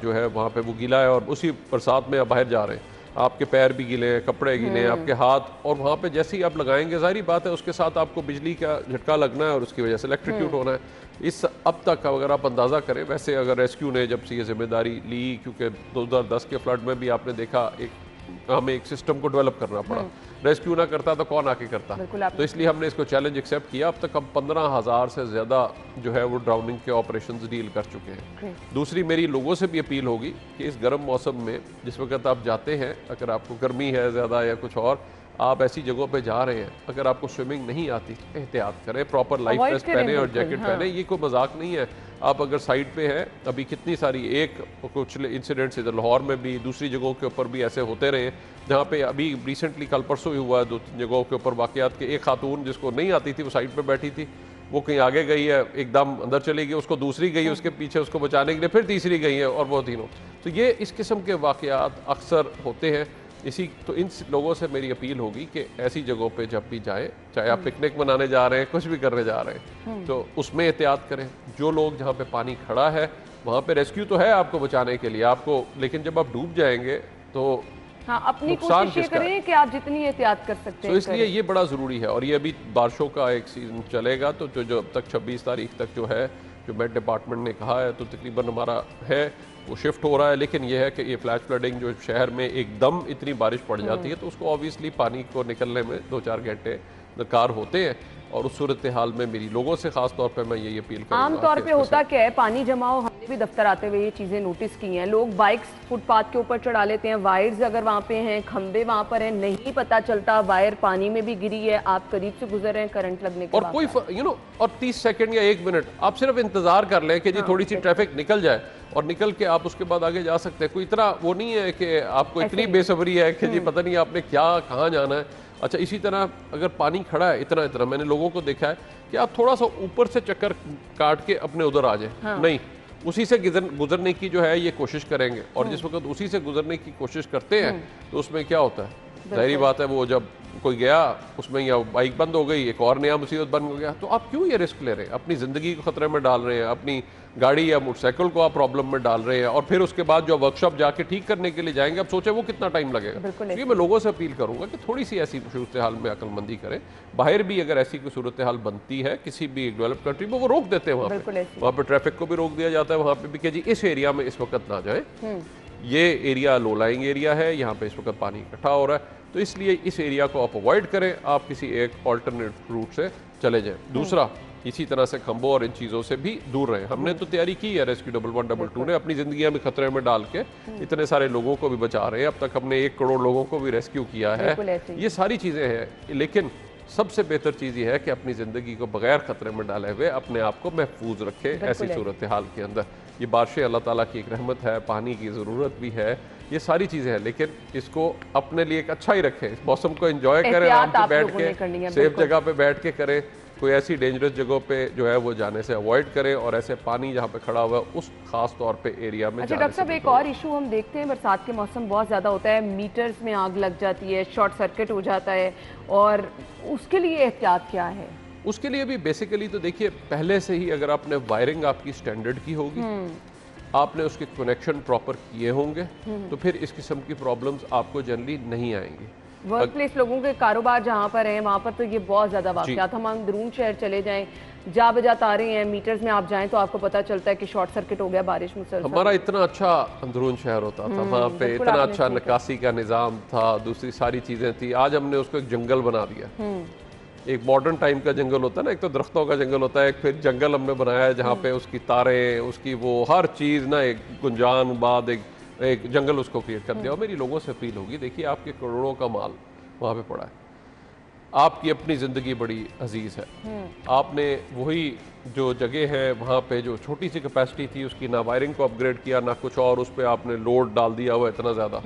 जो है वहाँ पे वो गीला है और उसी बरसात में आप बाहर जा रहे हैं, आपके पैर भी गिले हैं, कपड़े गिले हैं, आपके हाथ, और वहाँ पे जैसे ही आप लगाएंगे जाहिर बात है उसके साथ आपको बिजली का झटका लगना है और उसकी वजह से इलेक्ट्रिक्यूट होना है। इस अब तक अगर आप अंदाज़ा करें, वैसे अगर रेस्क्यू ने जब से ये जिम्मेदारी ली, क्योंकि 2010 के फ्लड में भी आपने देखा हमें एक सिस्टम को डेवलप करना पड़ा, रेस्क्यू ना करता तो कौन आके करता, तो इसलिए हमने इसको चैलेंज एक्सेप्ट किया। अब तक हम 15,000 से ज़्यादा जो है वो ड्राउनिंग के ऑपरेशंस डील कर चुके हैं। दूसरी मेरी लोगों से भी अपील होगी कि इस गर्म मौसम में जिस वक्त आप जाते हैं, अगर आपको गर्मी है ज़्यादा या कुछ और, आप ऐसी जगहों पे जा रहे हैं, अगर आपको स्विमिंग नहीं आती एहतियात करें, प्रॉपर लाइफ वेस्ट पहने और जैकेट पहने। ये कोई मजाक नहीं है। आप अगर साइड पे हैं, अभी कितनी सारी कुछ इंसिडेंट्स इधर लाहौर में भी, दूसरी जगहों के ऊपर भी ऐसे होते रहे, जहाँ पे अभी रिसेंटली कल परसों ही हुआ 2-3 जगहों के ऊपर वाकयात के, एक खातून जिसको नहीं आती थी वो साइड पे बैठी थी, वो कहीं आगे गई है, एकदम अंदर चली गई, उसको दूसरी गई, उसके पीछे उसको बचाने के लिए फिर तीसरी गई है, और वो तीनों। तो ये इस किस्म के वाकयात अक्सर होते हैं। तो इन लोगों से मेरी अपील होगी कि ऐसी जगहों पे जब भी जाएं, चाहे आप पिकनिक मनाने जा रहे हैं, कुछ भी करने जा रहे हैं, तो उसमें एहतियात करें। जो लोग जहाँ पे पानी खड़ा है वहाँ पे रेस्क्यू तो है आपको बचाने के लिए आपको, लेकिन जब आप डूब जाएंगे तो हाँ, अपनी कोशिश ये करें कि आप जितनी एहतियात कर सकते हैं। तो इसलिए ये बड़ा ज़रूरी है। और ये अभी बारिशों का एक सीजन चलेगा, तो जो अब तक 26 तारीख तक जो है, जो मेट डिपार्टमेंट ने कहा है, तो तकरीबन हमारा है वो शिफ्ट हो रहा है। लेकिन यह है कि ये फ्लैश फ्लडिंग जो शहर में एकदम इतनी बारिश पड़ जाती है, तो उसको ऑब्वियसली पानी को निकलने में 2-4 घंटे दरकार होते हैं। और उस सूरत हाल में मेरी लोगों से खास तौर पे मैं ये अपील करूंगा। आम तौर पे होता क्या है, पानी जमा हो, हमने भी दफ्तर आते हुए ये चीज़ें नोटिस की हैं, लोग बाइक्स फुटपाथ के ऊपर चढ़ा लेते हैं, वायर्स अगर वहाँ पे हैं, खंबे वहाँ पर हैं, नहीं पता चलता वायर पानी में भी गिरी है, आप करीब से गुजर रहे हैं करंट लगने के और कोई और 30 सेकंड या 1 मिनट आप सिर्फ इंतजार कर लें कि जी थोड़ी सी ट्रैफिक निकल जाए, और निकल के आप उसके बाद आगे जा सकते हैं। कोई इतना वो नहीं है कि आपको इतनी बेसब्री है कि जी पता नहीं आपने क्या कहाँ जाना है। अच्छा, इसी तरह अगर पानी खड़ा है इतना, मैंने लोगों को देखा है कि आप थोड़ा सा ऊपर से चक्कर काट के अपने उधर आ जाए, नहीं, उसी से गुजरने की जो है ये कोशिश करेंगे। और जिस वक्त उसी से गुजरने की कोशिश करते हैं तो उसमें क्या होता है, जाहिर बात है वो जब कोई गया उसमें या बाइक बंद हो गई, एक और नया मुसीबत बन गया, तो आप क्यों ये रिस्क ले रहे हैं, अपनी ज़िंदगी को ख़तरे में डाल रहे हैं, अपनी गाड़ी या मोटरसाइकिल को आप प्रॉब्लम में डाल रहे हैं। और फिर उसके बाद जो वर्कशॉप जाके ठीक करने के लिए जाएंगे, आप सोचें वो कितना टाइम लगेगा। इसलिए मैं लोगों से अपील करूंगा कि थोड़ी सी ऐसी सूरत हाल में अक्लमंदी करें। बाहर भी अगर ऐसी कोई सूरत हाल बनती है किसी भी डेवलप कंट्री में, वो रोक देते हैं, वहाँ पे ट्रैफिक को भी रोक दिया जाता है, वहाँ पे भी कि जी इस एरिया में इस वक्त ना जाए, ये एरिया लो लाइंग एरिया है, यहाँ पे इस वक्त पानी इकट्ठा हो रहा है, तो इसलिए इस एरिया को आप अवॉइड करें, आप किसी एक ऑल्टरनेट रूट से चले जाएं। दूसरा, इसी तरह से खंबों और इन चीज़ों से भी दूर रहें। हमने तो तैयारी की है, रेस्क्यू 11122 ने अपनी ज़िंदगियां में खतरे में डाल के इतने सारे लोगों को भी बचा रहे हैं। अब तक हमने 1 करोड़ लोगों को भी रेस्क्यू किया है। ये सारी चीज़ें हैं, लेकिन सबसे बेहतर चीज़ ये है कि अपनी ज़िंदगी को बगैर ख़तरे में डाले हुए अपने आप को महफूज रखें ऐसी सूरत हाल के अंदर। ये बारिशें अल्लाह ताला की एक रहमत है, पानी की ज़रूरत भी है, ये सारी चीज़ें हैं, लेकिन इसको अपने लिए एक अच्छा ही रखें, इस मौसम को एंजॉय करें, आराम से बैठ के सेफ जगह पे बैठ के करें, कोई ऐसी डेंजरस जगहों पे जो है वो जाने से अवॉइड करें, और ऐसे पानी जहाँ पे खड़ा हुआ है उस खास तौर पे एरिया में। अच्छा डॉक्टर साहब, एक और इशू हम देखते हैं, बरसात के मौसम बहुत ज़्यादा होता है, मीटर्स में आग लग जाती है, शॉर्ट सर्किट हो जाता है, और उसके लिए एहतियात क्या है? उसके लिए भी बेसिकली तो देखिए, पहले से ही अगर आपने वायरिंग आपकी स्टैंडर्ड की होगी, आपने उसके कनेक्शन प्रॉपर किए होंगे, तो फिर इस किस्म की प्रॉब्लम्स आपको जनरली नहीं आएंगी। वर्क प्लेस लोगों के कारोबार जहाँ पर हैं वहाँ पर तो ये बहुत ज़्यादा वाक़यात, हम अंदरून शहर चले जाएं, जा बजा तारे हैं, मीटर्स में आप जाएं तो आपको पता चलता है कि शॉर्ट सर्किट हो गया बारिश मुसलसल। हमारा इतना अच्छा अंदरून शहर होता था, वहाँ पे इतना अच्छा निकासी का निज़ाम था, दूसरी सारी चीज़ें थी। आज हमने उसको एक जंगल बना दिया, एक मॉडर्न टाइम का जंगल होता है ना, एक तो दरख्तों का जंगल होता है, एक फिर जंगल हमने बनाया है जहाँ पे उसकी तारें, उसकी वो हर चीज़ ना, एक गुंजान बाद एक जंगल उसको क्रिएट कर दिया। और मेरी लोगों से अपील होगी, देखिए आपके करोड़ों का माल वहाँ पे पड़ा है, आपकी अपनी ज़िंदगी बड़ी अजीज़ है, आपने वही जो जगह है वहाँ पे जो छोटी सी कैपेसिटी थी उसकी ना वायरिंग को अपग्रेड किया ना कुछ और, उस पर आपने लोड डाल दिया हुआ इतना ज़्यादा,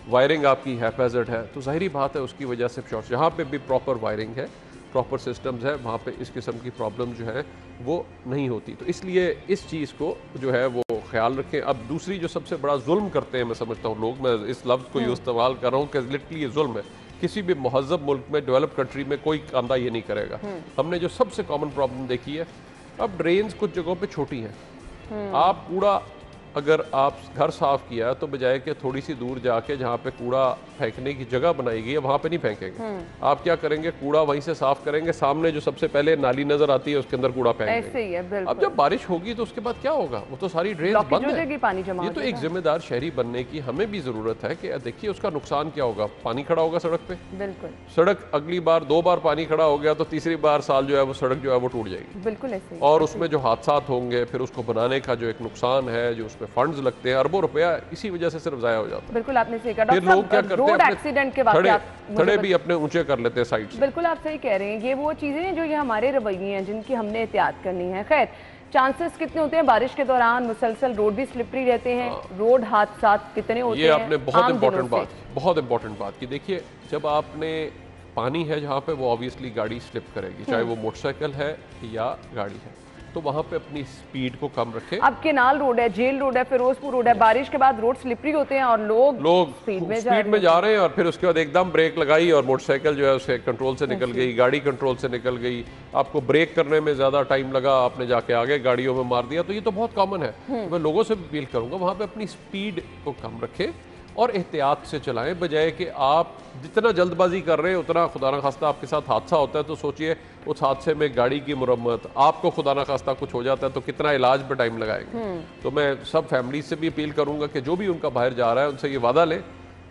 वायरिंग आपकी हैफेज़र्ड है, तो ज़ाहिरी बात है उसकी वजह से शॉर्ट। जहाँ पे भी प्रॉपर वायरिंग है, प्रॉपर सिस्टम्स है, वहाँ पे इस किस्म की प्रॉब्लम जो है वो नहीं होती। तो इसलिए इस चीज़ को जो है वो ख्याल रखें। अब दूसरी जो सबसे बड़ा जुल्म करते हैं, मैं समझता हूँ लोग, मैं इस लफ्ज़ को इस्तेमाल कर रहा हूँ कि लिटरली ये जुल्म है, किसी भी महज़ब मुल्क में, डेवलप कंट्री में कोई कांदा ये नहीं करेगा। हमने जो सबसे कॉमन प्रॉब्लम देखी है, अब ड्रेन्स कुछ जगहों पे छोटी हैं, आप कूड़ा अगर आप घर साफ किया तो बजाय के थोड़ी सी दूर जाके जहाँ पे कूड़ा फेंकने की जगह बनाई गई है वहाँ पे नहीं फेंकेंगे। आप क्या करेंगे, कूड़ा वहीं से साफ करेंगे, सामने जो सबसे पहले नाली नजर आती है उसके अंदर कूड़ा फेंक ऐसे ही है, देंगे। बिल्कुल। अब जब बारिश होगी तो उसके बाद क्या होगा, वो तो सारी ड्रेन बंद है, पानी जमा ये तो एक जिम्मेदार शहरी बनने की हमें भी जरूरत है कि देखिए उसका नुकसान क्या होगा। पानी खड़ा होगा सड़क पे, बिल्कुल, सड़क अगली बार 2 बार पानी खड़ा हो गया तो तीसरी बार साल जो है वो सड़क जो है वो टूट जाएगी, बिल्कुल ऐसे। और उसमें जो हादसात होंगे, फिर उसको बनाने का जो एक नुकसान है, जो उसमें फंड्स लगते हैं, अरबों रुपया इसी वजह से सिर्फ जाया हो जाता है। बिल्कुल आपने सही कहा। फिर लोग क्या करते रोड हैं, एक्सीडेंट के थड़े भी अपने ऊंचे कर लेते हैं साइड से। बिल्कुल आप सही कह रहे हैं, ये वो चीजें हैं जो ये हमारे रवैये हैं जिनकी हमने एहतियात करनी है। खैर, चांसेस कितने होते हैं बारिश के दौरान, मुसलसल रोड भी स्लिपरी रहते हैं, रोड हादसा कितने होते हैं? ये आपने बहुत इंपॉर्टेंट बात की। देखिए, जब आपने पानी है जहाँ पे, वो ऑब्वियसली गाड़ी स्लिप करेगी, चाहे वो मोटरसाइकिल है या गाड़ी है, तो वहाँ पे अपनी स्पीड को कम रखें। अब केनाल रोड है, जेल रोड है, फिरोजपुर रोड है, बारिश के बाद रोड स्लिपरी होते हैं और लोग स्पीड में जा रहे हैं, और फिर उसके बाद एकदम ब्रेक लगाई और मोटरसाइकिल जो है उसके कंट्रोल से निकल गई, गाड़ी कंट्रोल से निकल गई, आपको ब्रेक करने में ज्यादा टाइम लगा, आपने जाके आगे गाड़ियों में मार दिया। तो ये तो बहुत कॉमन है। मैं लोगों से भी अपील करूंगा वहाँ पे अपनी स्पीड को कम रखें और एहतियात से चलाएं, बजाय कि आप जितना जल्दबाजी कर रहे हैं उतना खुदा न खास्ता आपके साथ हादसा होता है तो सोचिए उस हादसे में गाड़ी की मुरम्मत, आपको खुदा न खास्ता कुछ हो जाता है तो कितना इलाज पे टाइम लगाएंगे। तो मैं सब फैमिली से भी अपील करूंगा कि जो भी उनका बाहर जा रहा है उनसे ये वादा लें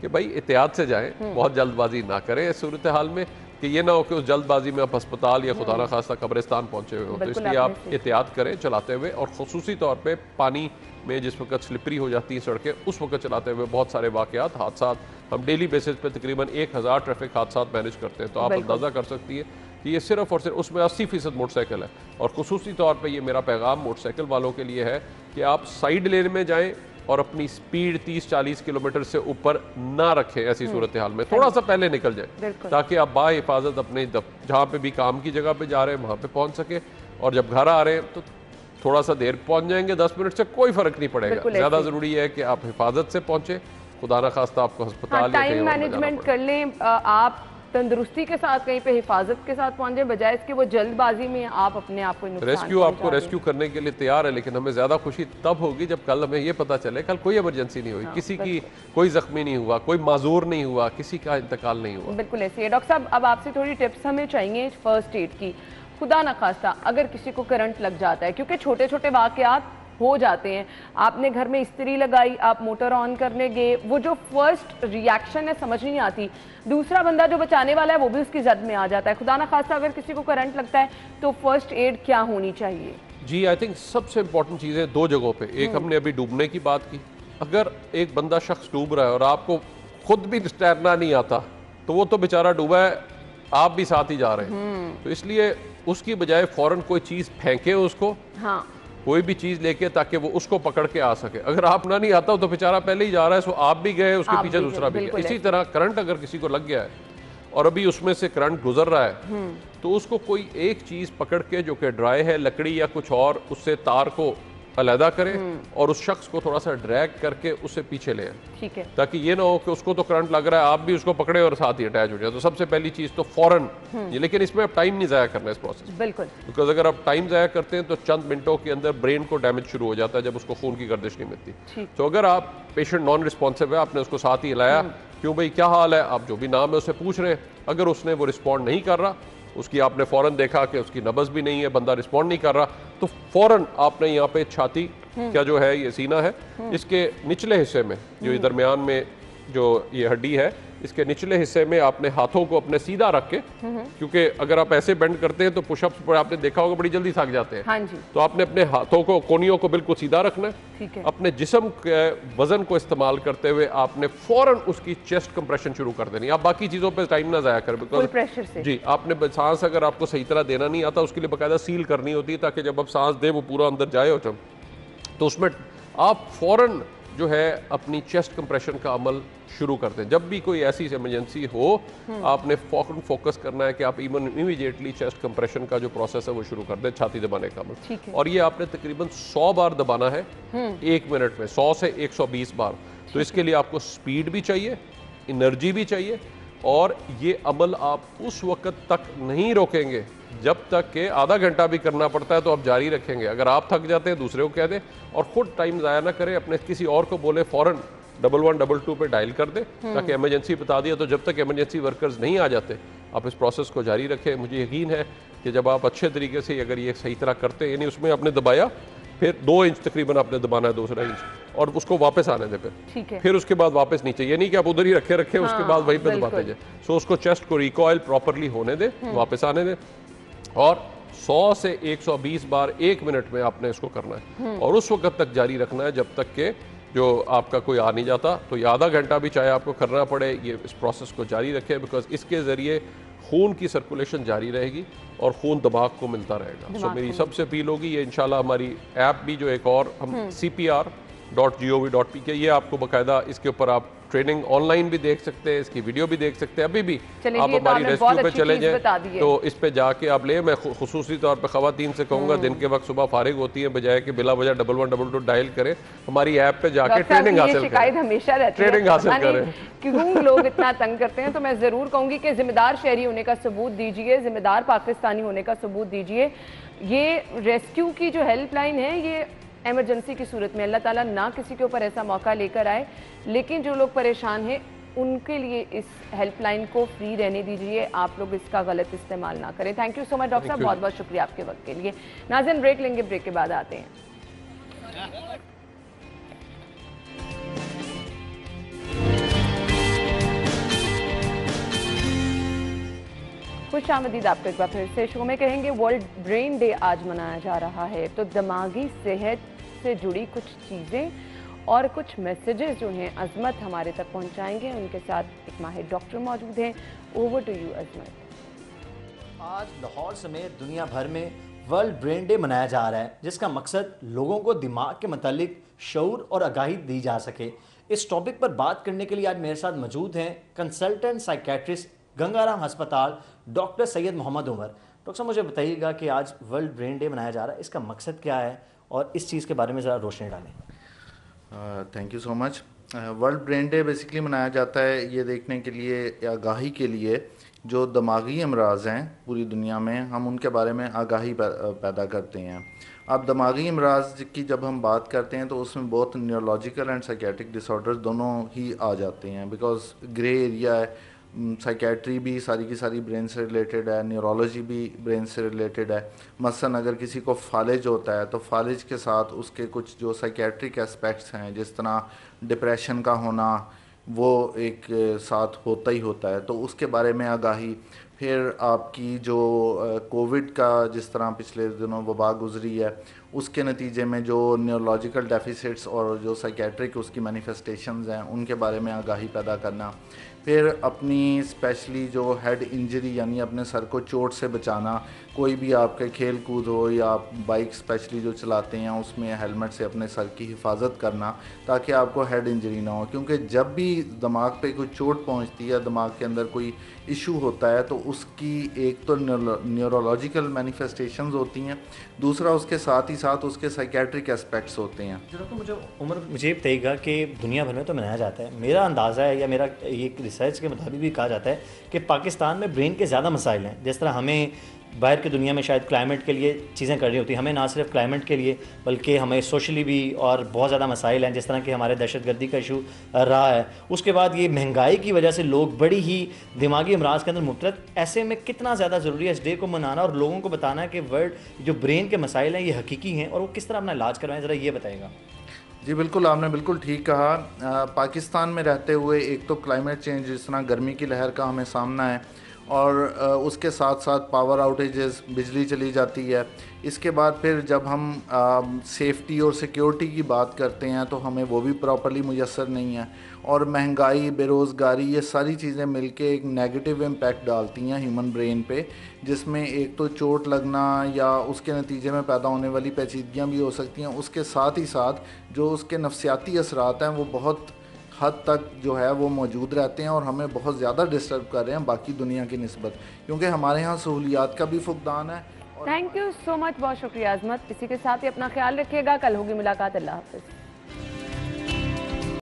कि भाई एहतियात से जाएं, बहुत जल्दबाजी ना करें इस सूरत हाल में, कि ये ना हो कि उस जल्दबाजी में आप अस्पताल या खुदा न खास्ता कब्रिस्तान पहुंचे हुए हो। तो इसलिए आप एहतियात करें चलाते हुए, और खुसूसी तौर पे पानी में जिस वक्त स्लिपरी हो जाती है सड़कें, उस वक्त चलाते हुए बहुत सारे वाकयात, हादसा हम डेली बेसिस पे तकरीबन 1000 ट्रैफिक हादसा मैनेज करते हैं। तो आप अंदाज़ा कर सकती है कि ये सिर्फ और सिर्फ उसमें 80% मोटरसाइकिल है। और खुसूसी तौर पर ये मेरा पैगाम मोटरसाइकिल वालों के लिए है कि आप साइड लेन में जाएँ और अपनी स्पीड 30-40 किलोमीटर से ऊपर ना रखें। ऐसी सूरत हाल में थोड़ा सा पहले निकल जाए ताकि आप बाहिफाजत अपने जहाँ पे भी काम की जगह पे जा रहे हैं वहाँ पे पहुँच सके, और जब घर आ रहे हैं तो थोड़ा सा देर पहुँच जाएंगे, 10 मिनट से कोई फर्क नहीं पड़ेगा। ज़्यादा ज़रूरी है कि आप हिफाजत से पहुँचे, खुदा न खास्ता आपको अस्पताल टाइम मैनेजमेंट कर लें, आप तंदुरुस्ती के साथ कहीं पे हिफाजत के साथ पहुंचे, बजाय इसके वो जल्दबाजी में आप अपने आप को रेस्क्यू आपको रेस्क्यू करने के लिए तैयार है, लेकिन हमें ज्यादा खुशी तब होगी जब कल हमें ये पता चले कल कोई इमरजेंसी नहीं हुई, किसी की कोई जख्मी नहीं हुआ, कोई माजूर नहीं हुआ, किसी का इंतकाल नहीं हुआ। बिल्कुल ऐसे है। डॉक्टर साहब, अब आपसे थोड़ी टिप्स हमें चाहिए फर्स्ट एड की। खुदा न खास्ता अगर किसी को करंट लग जाता है, क्योंकि छोटे छोटे वाकयात हो जाते हैं, आपने घर में इस्त्री लगाई, आप मोटर ऑन करने गए, वो जो फर्स्ट रिएक्शन है समझ नहीं आती, दूसरा बंदा जो बचाने वाला है वो भी उसकी जद में आ जाता है। खुदा ना खास्ता अगर किसी को करंट लगता है तो फर्स्ट एड क्या होनी चाहिए? जी आई थिंक सबसे इंपॉर्टेंट चीज़ है 2 जगहों पे। एक हमने अभी डूबने की बात की, अगर एक बंदा शख्स डूब रहा है और आपको खुद भी तैरना नहीं आता तो वो तो बेचारा डूबा है, आप भी साथ ही जा रहे हैं, तो इसलिए उसकी बजाय फौरन कोई चीज़ फेंके उसको, हाँ, कोई भी चीज लेके, ताकि वो उसको पकड़ के आ सके। अगर आप ना नहीं आता तो बेचारा पहले ही जा रहा है, सो आप भी गए, उसके पीछे दूसरा भी गया। इसी तरह करंट अगर किसी को लग गया है और अभी उसमें से करंट गुजर रहा है तो उसको कोई एक चीज पकड़ के जो कि ड्राई है, लकड़ी या कुछ और, उससे तार को अलहदा करें और उस शख्स को थोड़ा सा ड्रैग करके उससे पीछे ले आए, ठीक है, ताकि ये ना हो कि उसको तो करंट लग रहा है, आप भी उसको पकड़े और साथ ही अटैच हो जाए। तो सबसे पहली चीज तो फौरन ये, लेकिन इसमें आप टाइम नहीं जाया करना इस प्रोसेस, बिल्कुल, बिकॉज अगर आप टाइम जाया करते हैं तो चंद मिनटों के अंदर ब्रेन को डैमेज शुरू हो जाता है जब उसको खून की गर्दिश नहीं मिलती। तो अगर आप पेशेंट नॉन रिस्पॉन्सिव है, आपने उसको साथ ही हिलाया, क्यों भाई क्या हाल है, आप जो भी नाम है उससे पूछ रहे हैं, अगर उसने वो रिस्पॉन्ड नहीं कर रहा, उसकी आपने फौरन देखा कि उसकी नब्ज भी नहीं है, बंदा रिस्पॉन्ड नहीं कर रहा, तो फौरन आपने यहाँ पे छाती क्या जो है, ये सीना है, इसके निचले हिस्से में जो ये दरमियान में जो ये हड्डी है, इसके निचले हिस्से में आपने हाथों को अपने सीधा रख के, क्योंकि अगर आप ऐसे बेंड करते हैं तो पुशअप्स पर आपने देखा होगा बड़ी जल्दी थक जाते हैं, हाँ जी, तो आपने अपने हाथों को, कोनियों को बिल्कुल सीधा रखना है, ठीक है, अपने जिस्म के वजन को इस्तेमाल करते हुए आपने फौरन उसकी चेस्ट कंप्रेशन शुरू कर देनी। आप बाकी चीजों पे टाइम ना जाया करें, बिकॉज प्रेशर से जी आपने सांस अगर आपको सही तरह देना नहीं आता, उसके लिए बाकायदा सील करनी होती है, ताकि जब आप सांस दे वो पूरा अंदर जाए हो, तो उसमें आप फौरन जो है अपनी चेस्ट कंप्रेशन का अमल शुरू कर दें। जब भी कोई ऐसी इमरजेंसी हो, आपने फौरन फोकस करना है कि आप इमीडिएटली चेस्ट कंप्रेशन का जो प्रोसेस है वो शुरू कर दें, छाती दबाने का अमल, और ये आपने तकरीबन 100 बार दबाना है 1 मिनट में, 100 से 120 बार। तो इसके लिए आपको स्पीड भी चाहिए, एनर्जी भी चाहिए, और ये अमल आप उस वक्त तक नहीं रोकेंगे जब तक के आधा घंटा भी करना पड़ता है तो आप जारी रखेंगे। अगर आप थक जाते हैं दूसरे को कह दें, और ख़ुद टाइम ज़ाया ना करें, अपने किसी और को बोले फ़ौरन 1112 पे डायल कर दें ताकि इमरजेंसी बता दिया। तो जब तक इमरजेंसी वर्कर्स नहीं आ जाते आप इस प्रोसेस को जारी रखें। मुझे यकीन है कि जब आप अच्छे तरीके से अगर ये सही तरह करते हैं, यानी उसमें आपने दबाया, फिर 2 इंच तकरीबन आपने दबाना है, दूसरा इंच, और उसको वापस आने दें फिर उसके बाद वापस नीचे, ये नहीं कि आप उधर ही रखे उसके बाद वहीं पे दबाते जाए। सो उसको चेस्ट को रिकॉइल प्रॉपरली होने दें, वापस आने दें, और 100 से 120 बार 1 मिनट में आपने इसको करना है, और उस वक्त तक जारी रखना है जब तक के जो आपका कोई आ नहीं जाता। तो ये आधा घंटा भी चाहे आपको करना पड़े, ये इस प्रोसेस को जारी रखें, बिकॉज इसके ज़रिए खून की सर्कुलेशन जारी रहेगी और खून दिमाग को मिलता रहेगा। सो मेरी सबसे अपील होगी, ये इंशाल्लाह हमारी ऐप भी जो एक और हम CPR.gov.pk, ये आपको बाकायदा इसके ऊपर आप ट्रेनिंग ऑनलाइन भी देख सकते हैं, इसकी वीडियो भी देख सकते हैं। अभी भी आप हमारी रेस्क्यू पे चले जाएं तो इस पे जाके आप ले। मैं खुसूसी तौर पे ख़वातीन से कहूँगा दिन के वक्त सुबह फारिग होती है, बजाय कि बिला वजह 1112 डायल करें, हमारी ऐप पे जाके ट्रेनिंग हासिल करें, हमेशा रहती है, ट्रेनिंग हासिल करें। क्यों लोग इतना तंग करते हैं, तो मैं ज़रूर कहूँगी कि जिम्मेदार शहरी होने का सबूत दीजिए, जिम्मेदार पाकिस्तानी होने का सबूत दीजिए। ये रेस्क्यू की जो हेल्पलाइन है, ये एमरजेंसी की सूरत में अल्लाह ताला ना किसी के ऊपर ऐसा मौका लेकर आए, लेकिन जो लोग परेशान हैं उनके लिए इस हेल्पलाइन को फ्री रहने दीजिए, आप लोग इसका गलत इस्तेमाल ना करें। Thank you so much doctor साहब, बहुत बहुत शुक्रिया आपके वक्त के लिए। नाज़रीन ब्रेक लेंगे, ब्रेक के बाद आते हैं। खुश आमदीद आपको एक बार फिर से शो में कहेंगे। वर्ल्ड ब्रेन डे आज मनाया जा रहा है, तो दिमागी सेहत से जुड़ी कुछ चीज़ें और कुछ मैसेजेस जो हैं अजमत हमारे तक पहुंचाएंगे। उनके साथ एक माहिर डॉक्टर मौजूद हैं। ओवर टू यू अजमत। आज लाहौर समेत दुनिया भर में वर्ल्ड ब्रेन डे मनाया जा रहा है, जिसका मकसद लोगों को दिमाग के मतलब शऊर और आगाही दी जा सके। इस टॉपिक पर बात करने के लिए आज मेरे साथ मौजूद हैं कंसल्टेंट साइकेट्रिस्ट गंगाराम अस्पताल डॉक्टर सैयद मोहम्मद उमर। डॉक्टर साहब, मुझे बताइएगा कि आज वर्ल्ड ब्रेन डे मनाया जा रहा है, इसका मकसद क्या है और इस चीज़ के बारे में ज़रा रोशनी डालें। Thank you so much. World brain day basically मनाया जाता है ये देखने के लिए, आगाही के लिए, जो दिमागी अमराज हैं पूरी दुनिया में, हम उनके बारे में आगाही पैदा करते हैं। अब दिमागी अमराज की जब हम बात करते हैं तो उसमें बहुत न्यूरोलॉजिकल एंड साइकेट्रिक डिसऑर्डर्स दोनों ही आ जाते हैं, बिकॉज ग्रे एरिया है। साइकेट्री भी सारी की सारी ब्रेन से रिलेटेड है, न्यूरोलॉजी भी ब्रेन से रिलेटेड है। मसलन अगर किसी को फालिज होता है तो फालिज के साथ उसके कुछ जो साइकेट्रिक एस्पेक्ट्स हैं, जिस तरह डिप्रेशन का होना, वो एक साथ होता ही होता है, तो उसके बारे में आगाही। फिर आपकी जो कोविड का जिस तरह पिछले दिनों वबा गुजरी है, उसके नतीजे में जो न्यूरोलॉजिकल डेफिसिट्स और जो साइकेट्रिक उसकी मैनिफेस्टेशंस हैं, उनके बारे में आगाही पैदा करना। फिर अपनी स्पेशली जो हेड इंजरी यानी अपने सर को चोट से बचाना, कोई भी आपके खेल कूद हो या आप बाइक स्पेशली जो चलाते हैं उसमें हेलमेट से अपने सर की हिफाजत करना ताकि आपको हेड इंजरी ना हो, क्योंकि जब भी दिमाग पे कोई चोट पहुंचती है, दिमाग के अंदर कोई इशू होता है, तो उसकी एक तो न्यूरोलॉजिकल मैनिफेस्टेशंस होती हैं, दूसरा उसके साथ ही साथ उसके साइकेट्रिक एस्पेक्ट्स होते हैं। डॉक्टर मुझे बताइएगा कि दुनिया भर में तो मनाया जाता है, मेरा अंदाज़ा है या मेरा एक रिसर्च के मुताबिक भी कहा जाता है कि पाकिस्तान में ब्रेन के ज़्यादा मसाइल हैं। जिस तरह हमें बाहर की दुनिया में शायद क्लाइमेट के लिए चीज़ें करनी होती हैं, हमें ना सिर्फ क्लाइमेट के लिए बल्कि हमें सोशली भी और बहुत ज़्यादा मसाइल हैं, जिस तरह कि हमारे दहशतगर्दी का इशू रहा है। उसके बाद ये महंगाई की वजह से लोग बड़ी ही दिमागी अमराज के अंदर मुब्तला। ऐसे में कितना ज़्यादा ज़रूरी है इस डे को मनाना और लोगों को बताना है कि वर्ल्ड जो ब्रेन के मसाइल हैं ये हकीकी हैं और वो किस तरह अपना इलाज करवाएं, ज़रा ये बताएगा। जी बिल्कुल, आपने बिल्कुल ठीक कहा। पाकिस्तान में रहते हुए एक तो क्लाइमेट चेंज, जिस तरह गर्मी की लहर का हमें सामना है, और उसके साथ साथ पावर आउटेजेस, बिजली चली जाती है। इसके बाद फिर जब हम सेफ्टी और सिक्योरिटी की बात करते हैं तो हमें वो भी प्रॉपर्ली मुयस्सर नहीं है, और महंगाई, बेरोज़गारी, ये सारी चीज़ें मिलके एक नेगेटिव इम्पैक्ट डालती हैं ह्यूमन ब्रेन पे, जिसमें एक तो चोट लगना या उसके नतीजे में पैदा होने वाली पेचीदगियाँ भी हो सकती हैं। उसके साथ ही साथ जो उसके नफसियाती असरात हैं वो बहुत हद तक जो है वो मौजूद रहते हैं और हमें बहुत ज़्यादा डिस्टर्ब कर रहे हैं बाकी दुनिया की निस्बत, क्योंकि हमारे यहाँ सहूलियात का भी फुकदान है। थैंक यू सो मच, बहुत शुक्रिया अजमत। इसी के साथ ही अपना ख्याल रखिएगा, कल होगी मुलाकात। अल्लाह हाफ़िज़।